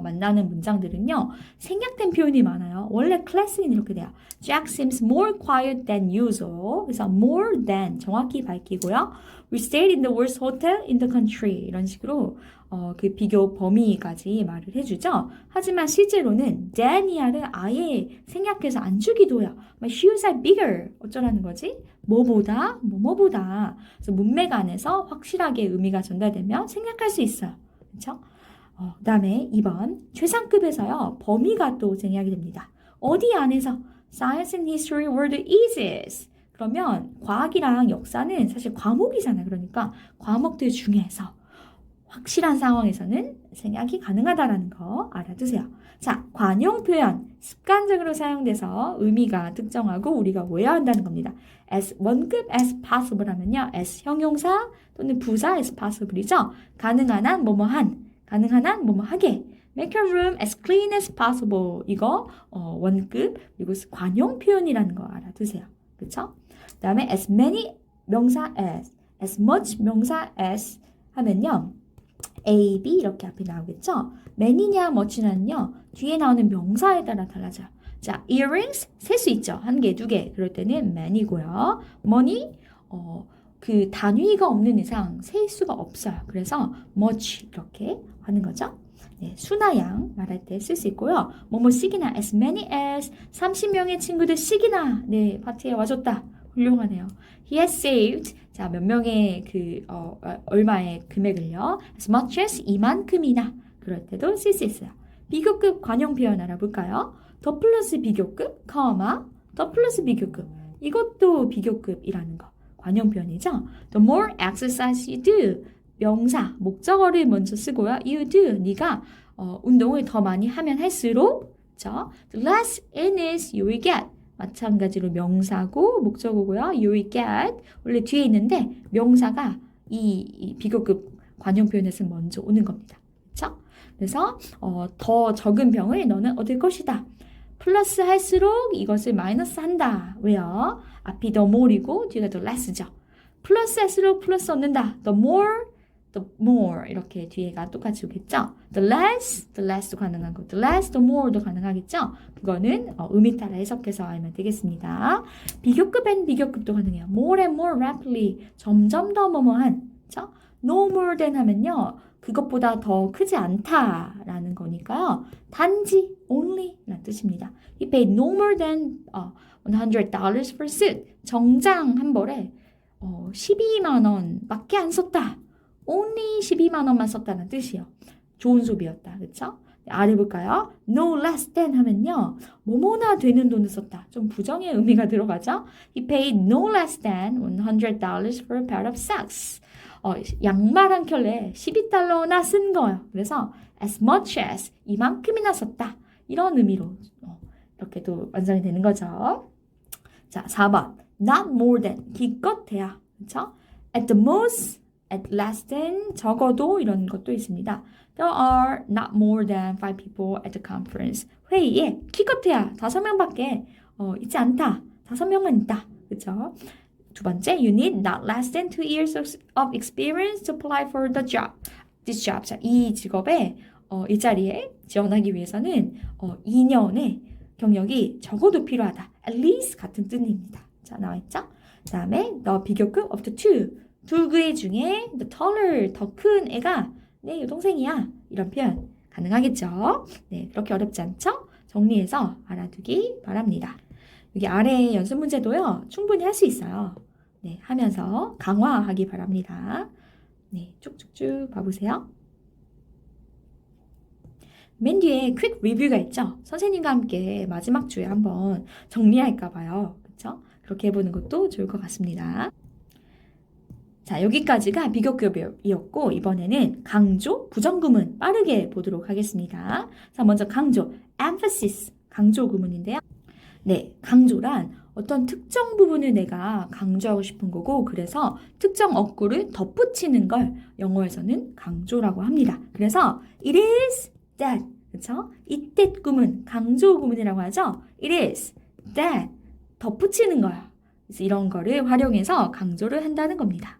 만나는 문장들은요. 생략된 표현이 많아요. 원래 클래스는 이렇게 돼요. Jack seems more quiet than usual. 그래서 more than 정확히 밝히고요. We stayed in the worst hotel in the country. 이런 식으로 그 비교 범위까지 말을 해주죠. 하지만 실제로는 than이야를 아예 생략해서 안 주기도 해요. My shoes are bigger. 어쩌라는 거지? 뭐보다, 뭐뭐보다. 그래서 문맥 안에서 확실하게 의미가 전달되면 생략할 수 있어요. 그렇죠? 그 다음에 2번 최상급에서요. 범위가 또 생략이 됩니다. 어디 안에서? Science and history were the easiest. 그러면 과학이랑 역사는 사실 과목이잖아요. 그러니까 과목들 중에서 확실한 상황에서는 생략이 가능하다는 거 알아두세요. 자, 관용 표현 습관적으로 사용돼서 의미가 특정하고 우리가 오해한다는 겁니다. as 원급 as possible 하면요. as 형용사 또는 부사 as possible이죠. 가능한 한 뭐뭐한, 가능한 한 뭐뭐하게. make your room as clean as possible. 이거 원급 그리고 관용 표현이라는 거 알아두세요. 그렇죠? 그 다음에 as many 명사 as much 명사 as 하면요. A, B 이렇게 앞에 나오겠죠? many냐 much냐는요. 뒤에 나오는 명사에 따라 달라져요. 자, earrings 셀 수 있죠. 한 개, 두 개. 그럴 때는 many고요. money 그 단위가 없는 이상 셀 수가 없어요. 그래서 much 이렇게 하는 거죠. 네, 수나 양 말할 때 쓸 수 있고요. 뭐뭐씩이나 as many as 30명의 친구들씩이나 네, 파티에 와줬다. 훌륭하네요. He has saved 자, 몇 명의 얼마의 금액을요. as much as 이만큼이나 그럴 때도 쓸 수 있어요. 비교급 관용 표현 알아볼까요? 더 플러스 비교급, 더 플러스 비교급. 이것도 비교급이라는 거. 관용 표현이죠. The more exercise you do. 명사, 목적어를 먼저 쓰고요. You do. 네가 운동을 더 많이 하면 할수록 그렇죠? The less illness you will get. 마찬가지로 명사고 목적어고요. You will get. 원래 뒤에 있는데 명사가 이 비교급 관용 표현에서 먼저 오는 겁니다. 그렇죠? 그래서 더 적은 병을 너는 얻을 것이다. 플러스 할수록 이것을 마이너스 한다. 왜요? 앞이 the more이고 뒤가 the less죠. 플러스 할수록 플러스 얻는다. The more 이렇게 뒤에가 똑같이 오겠죠. The less도 가능하고 the less, the more도 가능하겠죠. 그거는 의미 따라 해석해서 알면 되겠습니다. 비교급 and 비교급도 가능해요. More and more rapidly 점점 더 뭐뭐한 그렇죠? No more than 하면요. 그것보다 더 크지 않다라는 거니까요. 단지 only 라는 뜻입니다. He paid no more than $100 for suit. 정장 한 벌에 12만 원밖에 안 썼다. only 12만 원만 썼다는 뜻이에요. 좋은 소비였다. 그렇죠? 아래 볼까요? No less than 하면요. 뭐뭐나 되는 돈을 썼다. 좀 부정의 의미가 들어가죠? He paid no less than $100 for a pair of socks. 양말 한 켤레 12달러나 쓴 거예요. 그래서 as much as 이만큼이나 썼다. 이런 의미로 이렇게도 완성이 되는 거죠. 자, 4번. Not more than 기껏해야. 그렇죠? At the most, at less than 적어도 이런 것도 있습니다. There are not more than 5 people at the conference. 회의에 기껏해야 5명밖에 있지 않다. 5명만 있다. 그렇죠? 두 번째, you need not less than 2 years of experience to apply for the job. This job. 자, 이 직업에 일자리에 지원하기 위해서는 2년의 경력이 적어도 필요하다. At least 같은 뜻입니다. 자, 나와있죠? 그 다음에 the 비교급 of the two. 두 그 중에 the taller, 더 큰 애가 내 여동생이야. 이런 표현 가능하겠죠? 네, 그렇게 어렵지 않죠? 정리해서 알아두기 바랍니다. 여기 아래 연습 문제도요. 충분히 할 수 있어요. 네, 하면서 강화하기 바랍니다. 네, 쭉쭉쭉 봐보세요. 맨 뒤에 퀵 리뷰가 있죠. 선생님과 함께 마지막 주에 한번 정리할까 봐요. 그렇죠? 그렇게 해보는 것도 좋을 것 같습니다. 자, 여기까지가 비교급이었고 이번에는 강조, 부정구문 빠르게 보도록 하겠습니다. 자, 먼저 강조, emphasis, 강조 구문인데요. 네, 강조란 어떤 특정 부분을 내가 강조하고 싶은 거고 그래서 특정 어구를 덧붙이는 걸 영어에서는 강조라고 합니다. 그래서 it is that, 그렇죠? 이때 구문, 강조 구문이라고 하죠. It is that, 덧붙이는 거야. 그래서 이런 거를 활용해서 강조를 한다는 겁니다.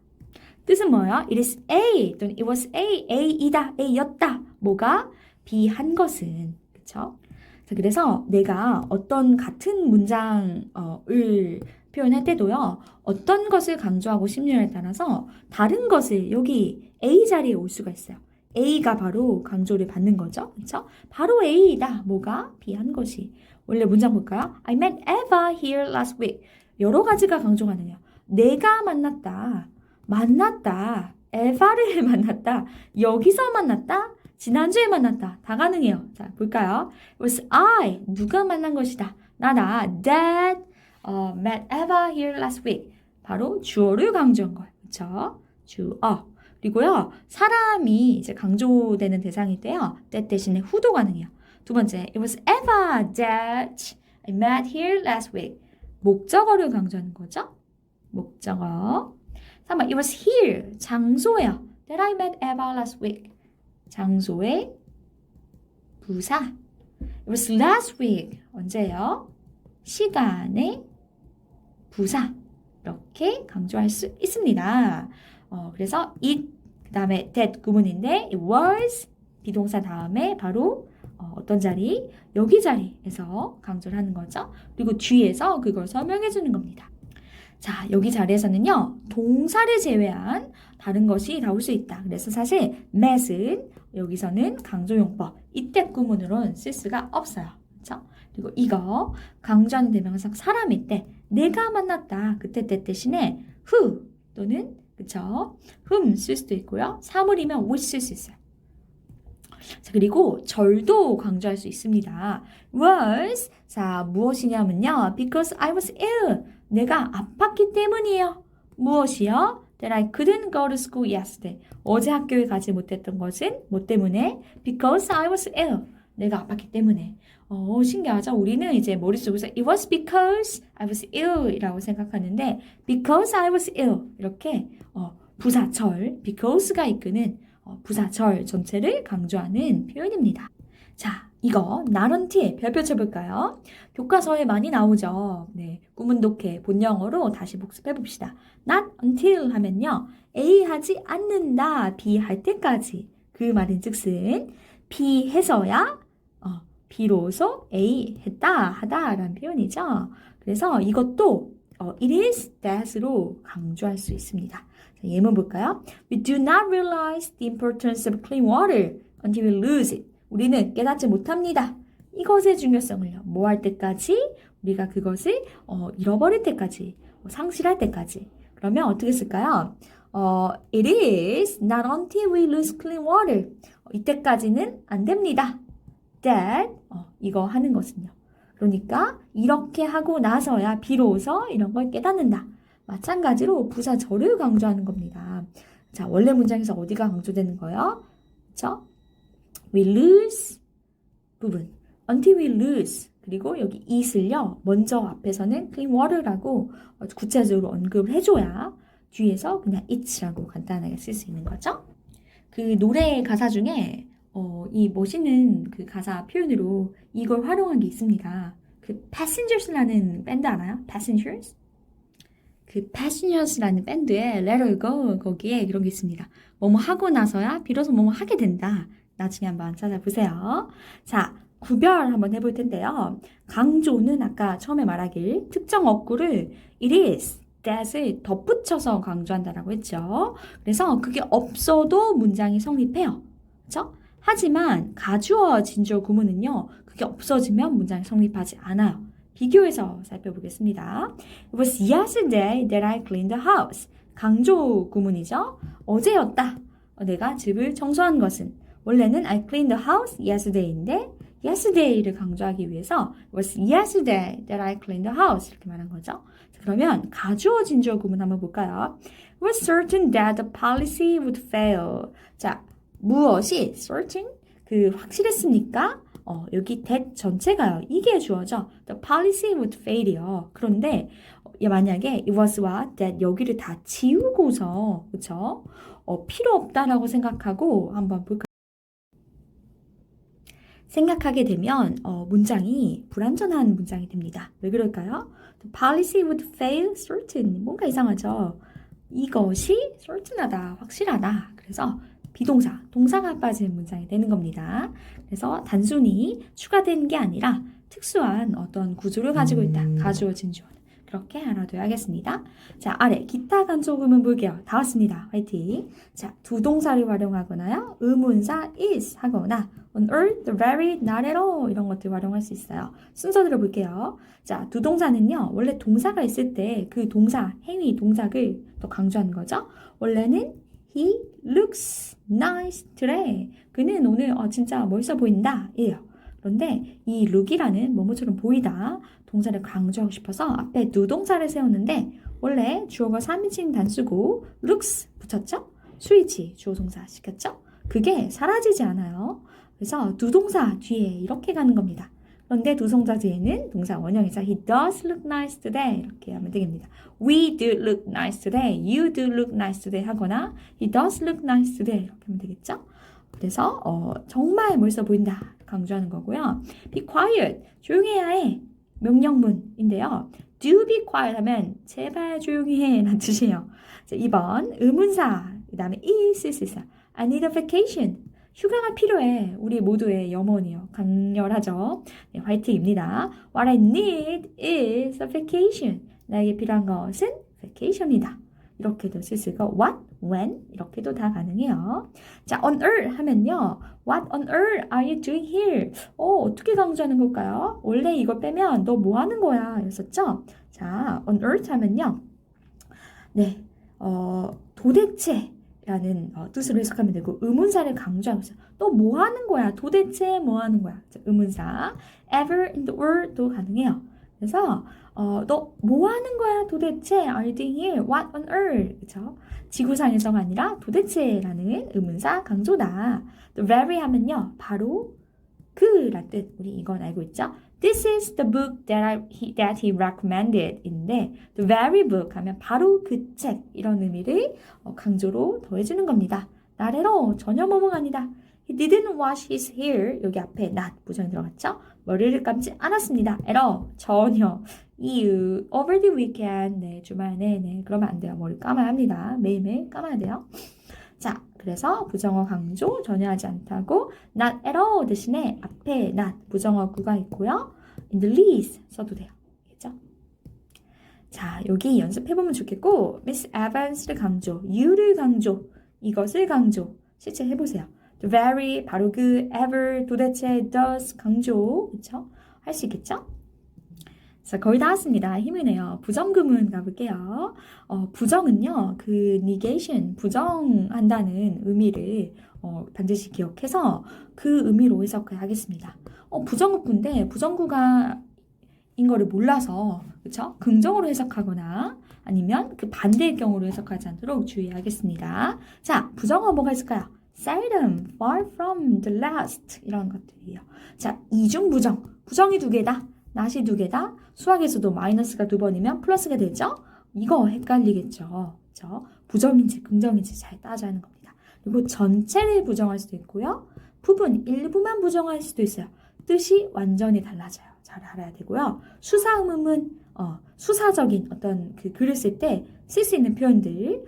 뜻은 뭐예요? It is A 또는 it was A, A이다, A였다. 뭐가? B 한 것은, 그렇죠? 그래서 내가 어떤 같은 문장을 표현할 때도요. 어떤 것을 강조하고 싶느냐에 따라서 다른 것을 여기 A 자리에 올 수가 있어요. A가 바로 강조를 받는 거죠. 그렇죠? 바로 A이다. 뭐가? B 한 것이. 원래 문장 볼까요? I met Eva here last week. 여러 가지가 강조 가능해요. 내가 만났다. 에바를 만났다. 여기서 만났다. 지난주에 만났다. 다 가능해요. 자, 볼까요? It was I. 누가 만난 것이다. 나다. That met Eva here last week. 바로 주어를 강조한 거예요. 그렇죠? 주어. 그리고요. 사람이 이제 강조되는 대상일 때요. that 대신에 who도 가능해요. 두 번째. It was Eva that I met here last week. 목적어를 강조하는 거죠. 목적어. 3번. It was here. 장소예요. That I met Eva last week. 장소의 부사. It was last week. 언제요? 시간의 부사. 이렇게 강조할 수 있습니다. 그래서 it, 그 다음에 that 구문인데 it was 비동사 다음에 바로 어떤 자리? 여기 자리에서 강조를 하는 거죠. 그리고 뒤에서 그걸 설명해 주는 겁니다. 자, 여기 자리에서는요, 동사를 제외한 다른 것이 나올 수 있다. 그래서 사실 met은 여기서는 강조용법, 이때 구문으로는 쓸 수가 없어요. 그렇죠? 그리고 이거 강조하는 대명사 사람일 때 내가 만났다. 그때 때 대신에 who 또는 그쵸? whom 쓸 수도 있고요. 사물이면 which 쓸 수 있어요. 자, 그리고 절도 강조할 수 있습니다. was 자, 무엇이냐면요. Because I was ill. 내가 아팠기 때문이에요. 무엇이요? That I couldn't go to school yesterday. 어제 학교에 가지 못했던 것은 뭐 때문에? Because I was ill. 내가 아팠기 때문에. 신기하죠? 우리는 이제 머릿속에서 It was because I was ill 이라고 생각하는데 Because I was ill 이렇게 부사절, because가 이끄는 부사절 전체를 강조하는 표현입니다. 자, 이거 not until 별표 쳐볼까요? 교과서에 많이 나오죠. 네, 구문독해 본영어로 다시 복습해 봅시다. not until 하면요. A 하지 않는다, B 할 때까지. 그 말인즉슨 B 해서야 비로소 A 했다, 하다라는 표현이죠. 그래서 이것도 it is that으로 강조할 수 있습니다. 자, 예문 볼까요? We do not realize the importance of clean water until we lose it. 우리는 깨닫지 못합니다. 이것의 중요성을요. 뭐 할 때까지? 우리가 그것을 잃어버릴 때까지, 상실할 때까지. 그러면 어떻게 쓸까요? It is not until we lose clean water. 이때까지는 안 됩니다. That 이거 하는 것은요. 그러니까 이렇게 하고 나서야 비로소 이런 걸 깨닫는다. 마찬가지로 부사절을 강조하는 겁니다. 자, 원래 문장에서 어디가 강조되는 거예요? 그렇죠? We lose 부분. Until we lose. 그리고 여기 it을요. 먼저 앞에서는 clean water라고 구체적으로 언급을 해줘야 뒤에서 그냥 it라고 간단하게 쓸 수 있는 거죠. 그 노래 가사 중에 이 멋있는 그 가사 표현으로 이걸 활용한 게 있습니다. 그 Passengers라는 밴드 알아요? Passengers? 그 Passengers라는 밴드의 Let Her Go 거기에 그런 게 있습니다. 뭐뭐 하고 나서야 비로소 뭐뭐 하게 된다. 나중에 한번 찾아보세요. 자, 구별 한번 해볼 텐데요. 강조는 아까 처음에 말하길 특정 어구를 it is, that을 덧붙여서 강조한다라고 했죠. 그래서 그게 없어도 문장이 성립해요. 그렇죠? 하지만 가주어 진주어 구문은요. 그게 없어지면 문장이 성립하지 않아요. 비교해서 살펴보겠습니다. It was yesterday that I cleaned the house. 강조 구문이죠. 어제였다. 내가 집을 청소한 것은. 원래는 I cleaned the house yesterday인데 yesterday를 강조하기 위해서 It was yesterday that I cleaned the house 이렇게 말한 거죠. 그러면 가주어 진주어 구문 한번 볼까요? It was certain that the policy would fail. 자, 무엇이 certain? 그 확실했습니까? 여기 that 전체가요. 이게 주어죠. The policy would fail이요. 그런데 만약에 it was와 that 여기를 다 지우고서 그쵸? 필요 없다라고 생각하고 한번 볼까요? 생각하게 되면 문장이 불완전한 문장이 됩니다. 왜 그럴까요? The policy would fail certain. 뭔가 이상하죠? 이것이 certain하다, 확실하다. 그래서 비동사, 동사가 빠진 문장이 되는 겁니다. 그래서 단순히 추가된 게 아니라 특수한 어떤 구조를 가지고 있다. 가주어 진주어는. 그렇게 알아둬야겠습니다. 자, 아래 기타 간접구문 볼게요. 다 왔습니다. 화이팅. 자, 두 동사를 활용하거나요. 의문사 is 하거나 on earth, very, not at all 이런 것들 활용할 수 있어요. 순서 들어볼게요. 자, 두 동사는요. 원래 동사가 있을 때 그 동사, 행위, 동작을 또 강조하는 거죠. 원래는 He looks nice today. 그는 오늘 진짜 멋있어 보인다. 예요. 그런데 이 look이라는 뭐뭐처럼 보이다 동사를 강조하고 싶어서 앞에 두 동사를 세웠는데 원래 주어가 3인칭 단수고 looks 붙였죠? 수위치 주어 동사 시켰죠? 그게 사라지지 않아요. 그래서 두 동사 뒤에 이렇게 가는 겁니다. 그런데 두 동사 뒤에는 동사 원형이죠. He does look nice today 이렇게 하면 되겠습니다. We do look nice today. You do look nice today 하거나 He does look nice today 이렇게 하면 되겠죠. 그래서 정말 멋있어 보인다 강조하는 거고요. Be quiet 조용해야 해 명령문인데요. Do be quiet 하면 제발 조용히 해 라는 뜻이에요. 자, 2번 의문사 그 다음에 is 쓸 수 있어요. I need a vacation. 휴가가 필요해. 우리 모두의 염원이요. 강렬하죠. 네, 화이팅입니다. What I need is a vacation. 나에게 필요한 것은 vacation이다. 이렇게도 쓸 수 있고 what, when 이렇게도 다 가능해요. 자, on earth 하면요. What on earth are you doing here? 어떻게 강조하는 걸까요? 원래 이걸 빼면 너 뭐 하는 거야? 였었죠? 자, on earth 하면요. 네, 도대체 라는 뜻으로 해석하면 되고 의문사를 강조하고 있어요. 또 뭐 하는 거야? 도대체 뭐 하는 거야? 자, 의문사 ever in the world도 가능해요. 그래서 너 뭐 하는 거야? 도대체 are you doing here? What on earth? 그렇죠? 지구상에서가 아니라 도대체라는 의문사 강조다. The very 하면요. 바로 그란 뜻. 우리 이건 알고 있죠? This is the book that he recommended 인데 the very book 하면 바로 그 책 이런 의미를 강조로 더해주는 겁니다. 나래로 전혀 뭐뭐가 아니다. He didn't wash his hair. 여기 앞에 not 부정이 들어갔죠? 머리를 감지 않았습니다. 에러 전혀. 이유 over the weekend. 네, 주말 내내 그러면 안 돼요. 머리 감아야 합니다. 매일매일 감아야 돼요. 자, 그래서 부정어 강조 전혀 하지 않다고 not at all 대신에 앞에 not 부정어구가 있고요. in the least 써도 돼요. 알겠죠? 자, 여기 연습해보면 좋겠고 Miss Evans를 강조, you를 강조, 이것을 강조 실제 해보세요. the very, 바로 그, ever, 도대체, does 강조 그쵸? 할 수 있겠죠? 자, 거의 다 왔습니다. 힘을 내요. 부정구문 가볼게요. 부정은요, 그 negation, 부정한다는 의미를 반드시 기억해서 그 의미로 해석하겠습니다. 부정구인데 부정구가 인 거를 몰라서 그쵸? 긍정으로 해석하거나 아니면 그 반대의 경우로 해석하지 않도록 주의하겠습니다. 자, 부정어 뭐가 있을까요? seldom, far from, the last 이런 것들이에요. 자, 이중부정, 부정이 두 개다. not이 두 개다. 수학에서도 마이너스가 두 번이면 플러스가 되죠? 이거 헷갈리겠죠. 그렇죠? 부정인지 긍정인지 잘 따져야 하는 겁니다. 그리고 전체를 부정할 수도 있고요. 부분, 일부만 부정할 수도 있어요. 뜻이 완전히 달라져요. 잘 알아야 되고요. 수사음음은 수사적인 어떤 그 글을 쓸 때 쓸 수 있는 표현들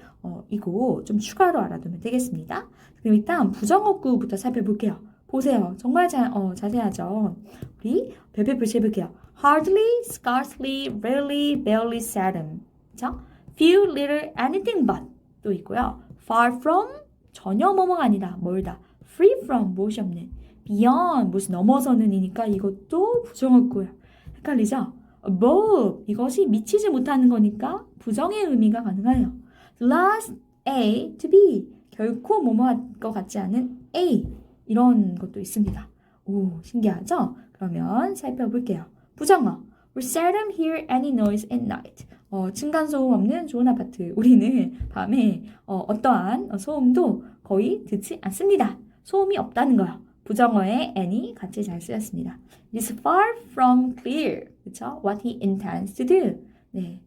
이거 좀 추가로 알아두면 되겠습니다. 그럼 일단 부정어구부터 살펴볼게요. 보세요. 정말 자세하죠. 우리 별별 표시 해볼게요. hardly, scarcely, rarely, barely, seldom. 그쵸? few, little, anything but 또 있고요. far from, 전혀 뭐뭐가 아니다. 멀다. free from, 무엇이 없는. beyond, 무엇이 넘어서는이니까 이것도 부정어구예요. 헷갈리죠? above, 이것이 미치지 못하는 거니까 부정의 의미가 가능해요. last, A, to be, 결코 뭐뭐 할 것 같지 않은 A. 이런 것도 있습니다. 오, 신기하죠? 그러면 살펴볼게요. 부정어. We seldom hear any noise at night. 층간소음 없는 좋은 아파트. 우리는 밤에 어떠한 소음도 거의 듣지 않습니다. 소음이 없다는 거요. 부정어에 any 같이 잘 쓰였습니다. It is far from clear. 그쵸? What he intends to do. 네.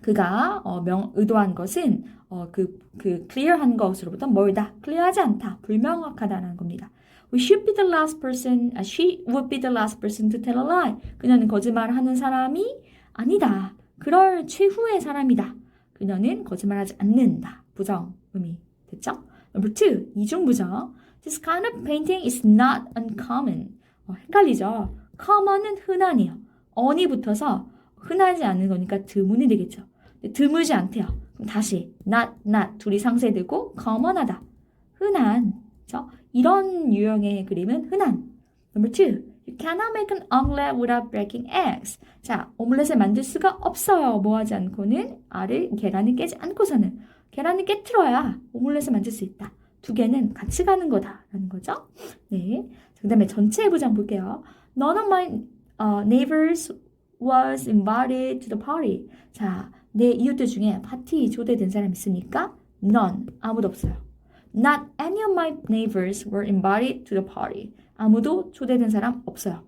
그가 의도한 것은 그 clear한 것으로부터 멀다, clear하지 않다, 불명확하다는 겁니다. We should be the last person, she would be the last person to tell a lie. 그녀는 거짓말하는 사람이 아니다. 그럴 최후의 사람이다. 그녀는 거짓말하지 않는다. 부정 의미 됐죠? Number 2, 이중부정. This kind of painting is not uncommon. 헷갈리죠? common은 흔한이요. on이 붙어서 흔하지 않은 거니까 드문이 되겠죠. 드물지 않대요. 그럼 다시 not 둘이 상쇄되고 common하다. 흔한. 그렇죠? 이런 유형의 그림은 흔한. Number 2. You cannot make an omelette without breaking eggs. 자, 오믈렛을 만들 수가 없어요. 뭐 하지 않고는 계란을 깨지 않고서는. 계란을 깨트려야 오믈렛을 만들 수 있다. 두 개는 같이 가는 거다라는 거죠. 네. 그 다음에 전체 부정 볼게요. None of my neighbors was invited to the party. 자, 내 이웃들 중에 파티 초대된 사람 있습니까? None. 아무도 없어요. Not any of my neighbors were invited to the party. 아무도 초대된 사람 없어요.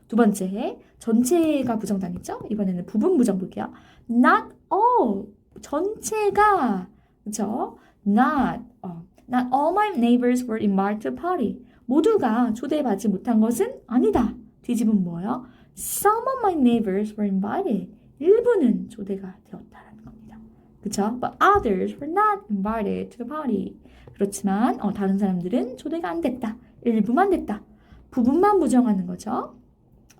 두 번째, 전체가 부정당했죠? 이번에는 부분 부정 볼게요. Not all. 전체가, 그쵸? Not all my neighbors were invited to the party. 모두가 초대받지 못한 것은 아니다. 뒤집으면 뭐예요? Some of my neighbors were invited. 일부는 초대가 되었다라는 겁니다. 그쵸? But others were not invited to the party. 그렇지만 다른 사람들은 초대가 안 됐다. 일부만 됐다. 부분만 부정하는 거죠.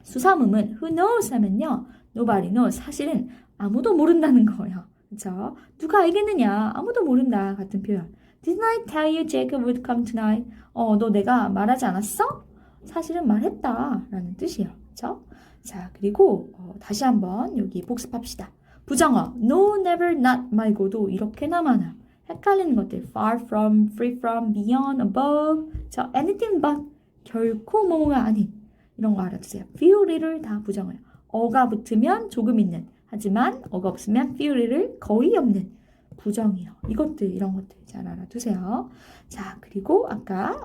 수사음은 who knows 하면요. nobody knows. 사실은 아무도 모른다는 거예요. 그쵸? 누가 알겠느냐? 아무도 모른다. 같은 표현. Didn't I tell you Jacob would come tonight? 너 내가 말하지 않았어? 사실은 말했다. 라는 뜻이에요. 그쵸? 자, 그리고 다시 한번 여기 복습합시다. 부정어 no, never, not 말고도 이렇게나 많아. 헷갈리는 것들 far from, free from, beyond, above, 저 anything but 결코 뭐뭐가 아닌 이런 거 알아두세요. feel이를 다 부정어요. 어가 붙으면 조금 있는 하지만 어가 없으면 feel이를 거의 없는 부정이요. 이것들 이런 것들 잘 알아두세요. 자 그리고 아까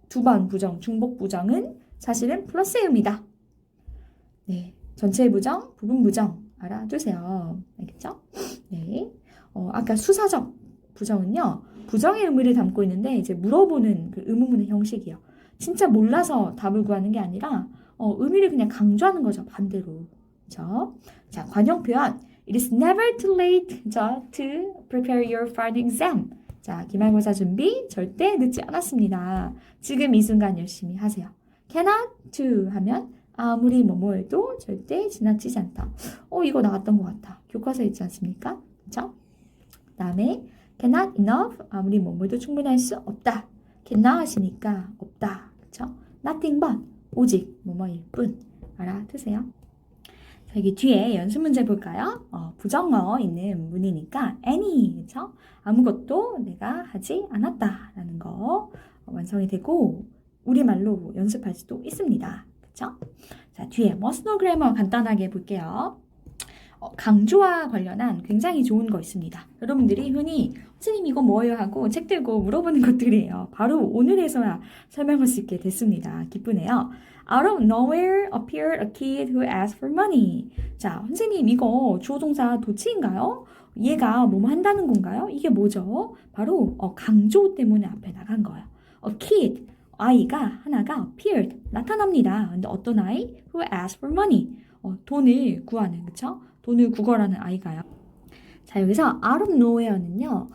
두 번 부정 중복 부정은 사실은 플러스입니다. 네 전체 부정 부분 부정 알아두세요. 알겠죠? 네 아까 수사적 부정은요. 부정의 의미를 담고 있는데 이제 물어보는 그 의문문의 형식이요. 진짜 몰라서 답을 구하는 게 아니라 의미를 그냥 강조하는 거죠. 반대로. 그렇죠? 자, 관용 표현. It is never too late to prepare your final exam. 자, 기말고사 준비 절대 늦지 않았습니다. 지금 이 순간 열심히 하세요. Cannot to 하면 아무리 뭐뭐 해도 절대 지나치지 않다. 이거 나왔던 것 같아. 교과서에 있지 않습니까? 그렇죠? 그다음에 cannot enough 아무리 뭐뭐도 충분할 수 없다. cannot 하시니까 없다. 그렇죠? nothing but 오직 뭐뭐일 뿐 알아두세요. 자, 여기 뒤에 연습 문제 볼까요? 부정어 있는 문이니까 any 그렇죠? 아무것도 내가 하지 않았다라는 거 완성이 되고 우리말로 연습할 수도 있습니다. 그렇죠? 자, 뒤에 must know grammar 간단하게 볼게요. 강조와 관련한 굉장히 좋은 거 있습니다. 여러분들이 흔히 선생님 이거 뭐예요 하고 책 들고 물어보는 것들이에요. 바로 오늘에서야 설명할 수 있게 됐습니다. 기쁘네요. Out of nowhere appeared a kid who asked for money. 자, 선생님 이거 주어 동사 도치인가요? 얘가 뭐뭐 한다는 건가요? 이게 뭐죠? 바로 강조 때문에 앞에 나간 거예요. A kid, 아이가 하나가 appeared, 나타납니다. 근데 어떤 아이? Who asked for money. 돈을 구하는, 그쵸? 돈을 구걸하는 아이가요. 자, 여기서 out of nowhere는요,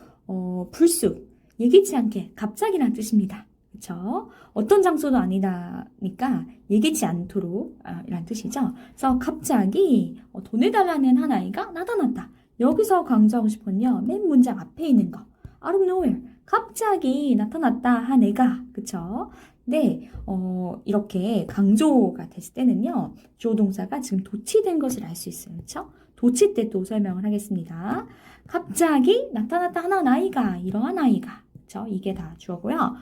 불쑥, 예기치 않게, 갑자기란 뜻입니다. 그쵸? 어떤 장소도 아니다니까 예기치 않도록 이란 뜻이죠. 그래서 갑자기 돈을 달라는 한 아이가 나타났다. 여기서 강조하고 싶은요, 맨 문장 앞에 있는 거. out of nowhere. 갑자기 나타났다 한 애가, 그쵸? 네, 이렇게 강조가 됐을 때는요, 주어 동사가 지금 도치된 것을 알 수 있어요. 그쵸? 도치 때 또 설명을 하겠습니다. 갑자기 나타났다 하는 아이가, 이러한 아이가. 그쵸? 이게 다 주어고요.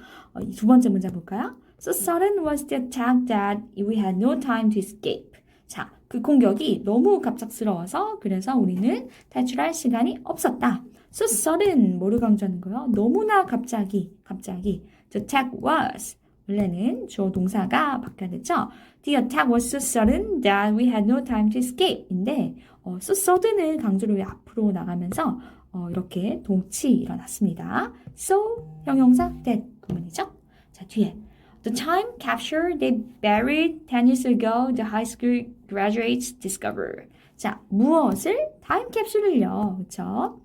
두 번째 문제 볼까요? So sudden was the attack that we had no time to escape. 자, 그 공격이 너무 갑작스러워서 그래서 우리는 탈출할 시간이 없었다. So sudden, 뭐를 강조하는 거예요? 너무나 갑자기. The attack was. 원래는 주어 동사가 바뀌어야 됐죠. The attack was so sudden that we had no time to escape. 인데 so sudden을 강조를 앞으로 나가면서 이렇게 동치 일어났습니다. So 형용사 that 구문이죠. 자, 뒤에 The time capsule they buried 10 years ago the high school graduates discover. 자, 무엇을? 타임 캡슐을요. 그렇죠?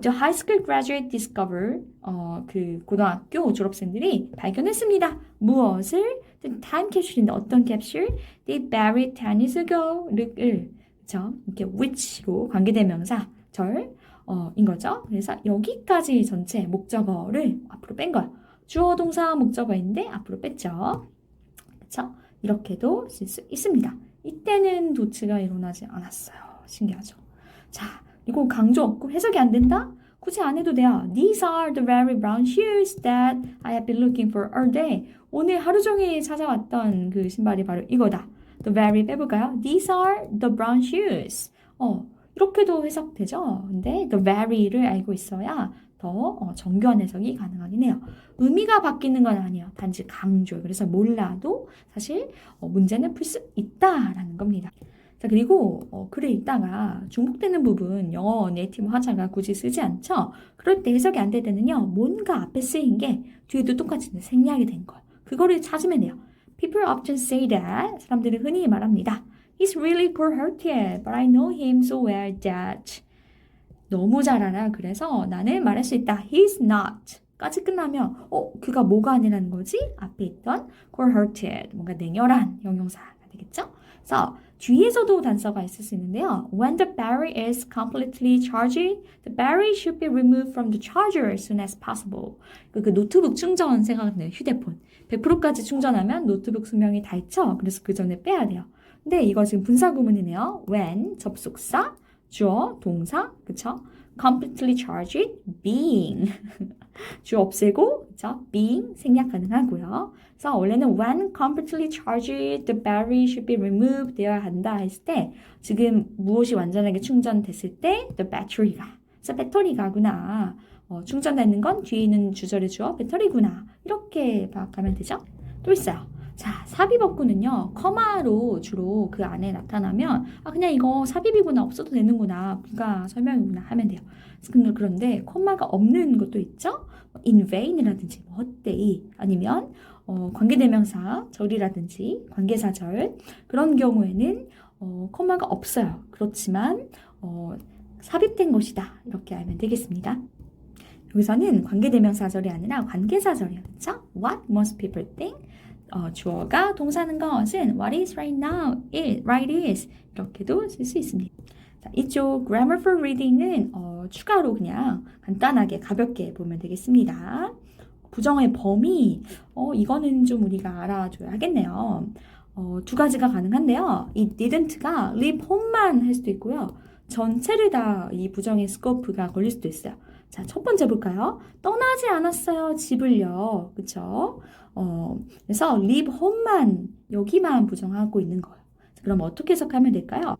The high school graduate discover 그 고등학교 졸업생들이 발견했습니다. 무엇을? 타임 캡슐인데 어떤 캡슐? They buried 10 years ago를 그렇죠? 이렇게 which로 관계대명사 인 거죠. 그래서 여기까지 전체 목적어를 앞으로 뺀 거예요. 주어 동사 목적어인데 앞으로 뺐죠. 그렇죠? 이렇게도 쓸 수 있습니다. 이때는 도치가 일어나지 않았어요. 신기하죠? 자, 이거 강조 없고 해석이 안 된다? 굳이 안 해도 돼요. These are the very brown shoes that I have been looking for all day. 오늘 하루 종일 찾아왔던 그 신발이 바로 이거다. The very 빼볼까요? These are the brown shoes. 이렇게도 해석되죠. 근데 the very를 알고 있어야 더 정교한 해석이 가능하긴 해요. 의미가 바뀌는 건 아니에요. 단지 강조. 그래서 몰라도 사실 문제는 풀 수 있다라는 겁니다. 자, 그리고 글을 읽다가 중복되는 부분 영어 네이티브 화자가 굳이 쓰지 않죠. 그럴 때 해석이 안 될 때는요. 뭔가 앞에 쓰인 게 뒤에도 똑같이 생략이 된 거예요. 그거를 찾으면 돼요. People often say that 사람들은 흔히 말합니다. He's really poor-hearted, but I know him so well that 너무 잘 알아. 그래서 나는 말할 수 있다. He's not. 까지 끝나면 그가 뭐가 아니라는 거지? 앞에 있던 poor-hearted, 뭔가 냉혈한 형용사가 되겠죠? 그래서 뒤에서도 단서가 있을 수 있는데요. When the battery is completely charged, the battery should be removed from the charger as soon as possible. 그 노트북 충전 생각나요. 휴대폰. 100%까지 충전하면 노트북 수명이 다 있죠. 그래서 그 전에 빼야 돼요. 근데 이거 지금 분사구문이네요. When, 접속사, 주어, 동사, 그쵸? completely charged, being. 주어 없애고, 그쵸? being 생략 가능하고요. 그래서 원래는 when completely charged, the battery should be removed 되어야 한다 했을 때 지금 무엇이 완전하게 충전됐을 때 the battery가, 그래서 배터리가구나. 충전되는 건 뒤에 있는 주절의 주어 배터리구나. 이렇게 파악하면 되죠. 또 있어요. 자, 삽입어구는요. 커마로 주로 그 안에 나타나면 그냥 이거 삽입이구나. 없어도 되는구나. 불가 설명이구나 하면 돼요. 그런데 커마가 없는 것도 있죠. in vain이라든지 what day 아니면 관계대명사 절이라든지 관계사절 그런 경우에는 커마가 없어요. 그렇지만 삽입된 것이다. 이렇게 알면 되겠습니다. 여기서는 관계대명사절이 아니라 관계사절이에요. 그렇죠? What most people think? 주어가 동사는 것은 what is right now, right is 이렇게도 쓸 수 있습니다. 자, 이쪽 grammar for reading은 추가로 그냥 간단하게 가볍게 보면 되겠습니다. 부정의 범위, 이거는 좀 우리가 알아줘야 하겠네요. 두 가지가 가능한데요. 이 didn't가 leave home만 할 수도 있고요. 전체를 다 이 부정의 스코프가 걸릴 수도 있어요. 자, 첫 번째 볼까요? 떠나지 않았어요, 집을요. 그쵸? 그래서 leave home만, 여기만 부정하고 있는 거예요. 그럼 어떻게 해석하면 될까요?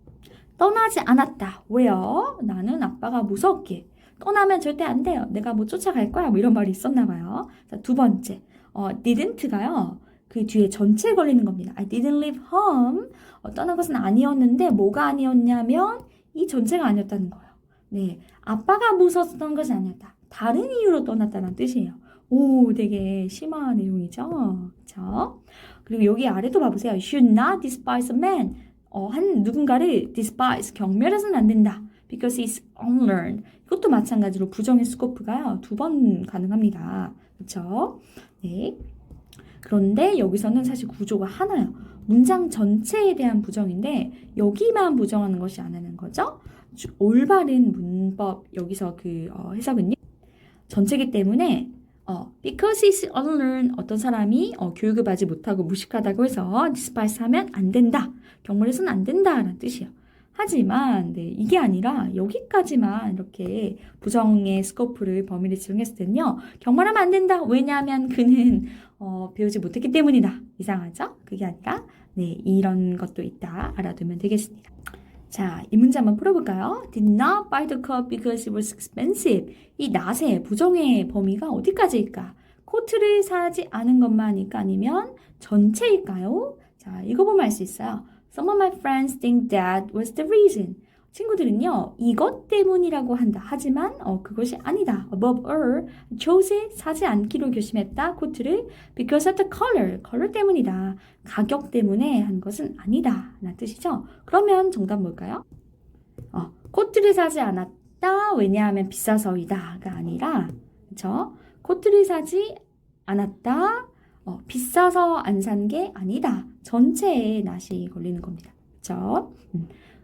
떠나지 않았다. 왜요? 나는 아빠가 무섭게. 떠나면 절대 안 돼요. 내가 뭐 쫓아갈 거야. 뭐 이런 말이 있었나 봐요. 자, 두 번째. didn't가요. 그 뒤에 전체 걸리는 겁니다. I didn't leave home. 떠난 것은 아니었는데 뭐가 아니었냐면 이 전체가 아니었다는 거예요. 네, 아빠가 무서워서 떠난 것이 아니었다. 다른 이유로 떠났다는 뜻이에요. 오, 되게 심한 내용이죠. 그렇죠? 그리고 여기 아래도 봐보세요. You should not despise a man. 한 누군가를 despise, 경멸해서는 안 된다. Because he's unlearned. 이것도 마찬가지로 부정의 스코프가요. 2번 가능합니다. 그렇죠? 네. 그런데 여기서는 사실 구조가 하나요. 문장 전체에 대한 부정인데 여기만 부정하는 것이 아니라는 거죠. 올바른 문법 여기서 그 해석은요. 전체이기 때문에 because he's unlearned 어떤 사람이 교육을 받지 못하고 무식하다고 해서 despise 하면 안 된다. 경멸해서는 안 된다라는 뜻이에요. 하지만 이게 아니라 여기까지만 이렇게 부정의 스코프를 범위를 지정했을 때는요. 경멸하면 안 된다. 왜냐하면 그는 배우지 못했기 때문이다. 이상하죠? 그게 아니라 이런 것도 있다. 알아두면 되겠습니다. 자, 이 문제 한번 풀어볼까요? Did not buy the coat because it was expensive. 이 not의 부정의 범위가 어디까지일까? 코트를 사지 않은 것만일까? 아니면 전체일까요? 자, 읽어보면 알 수 있어요. Some of my friends think that was the reason. 친구들은요, 이것 때문이라고 한다. 하지만 그것이 아니다. Above all, chose 사지 않기로 결심했다. 코트를 because of the color. 컬러 때문이다. 가격 때문에 한 것은 아니다. 라는 뜻이죠. 그러면 정답 뭘까요? 코트를 사지 않았다. 왜냐하면 비싸서이다가 아니라, 그렇죠? 코트를 사지 않았다. 비싸서 안 산 게 아니다. 전체에 낫이 걸리는 겁니다. 그렇죠?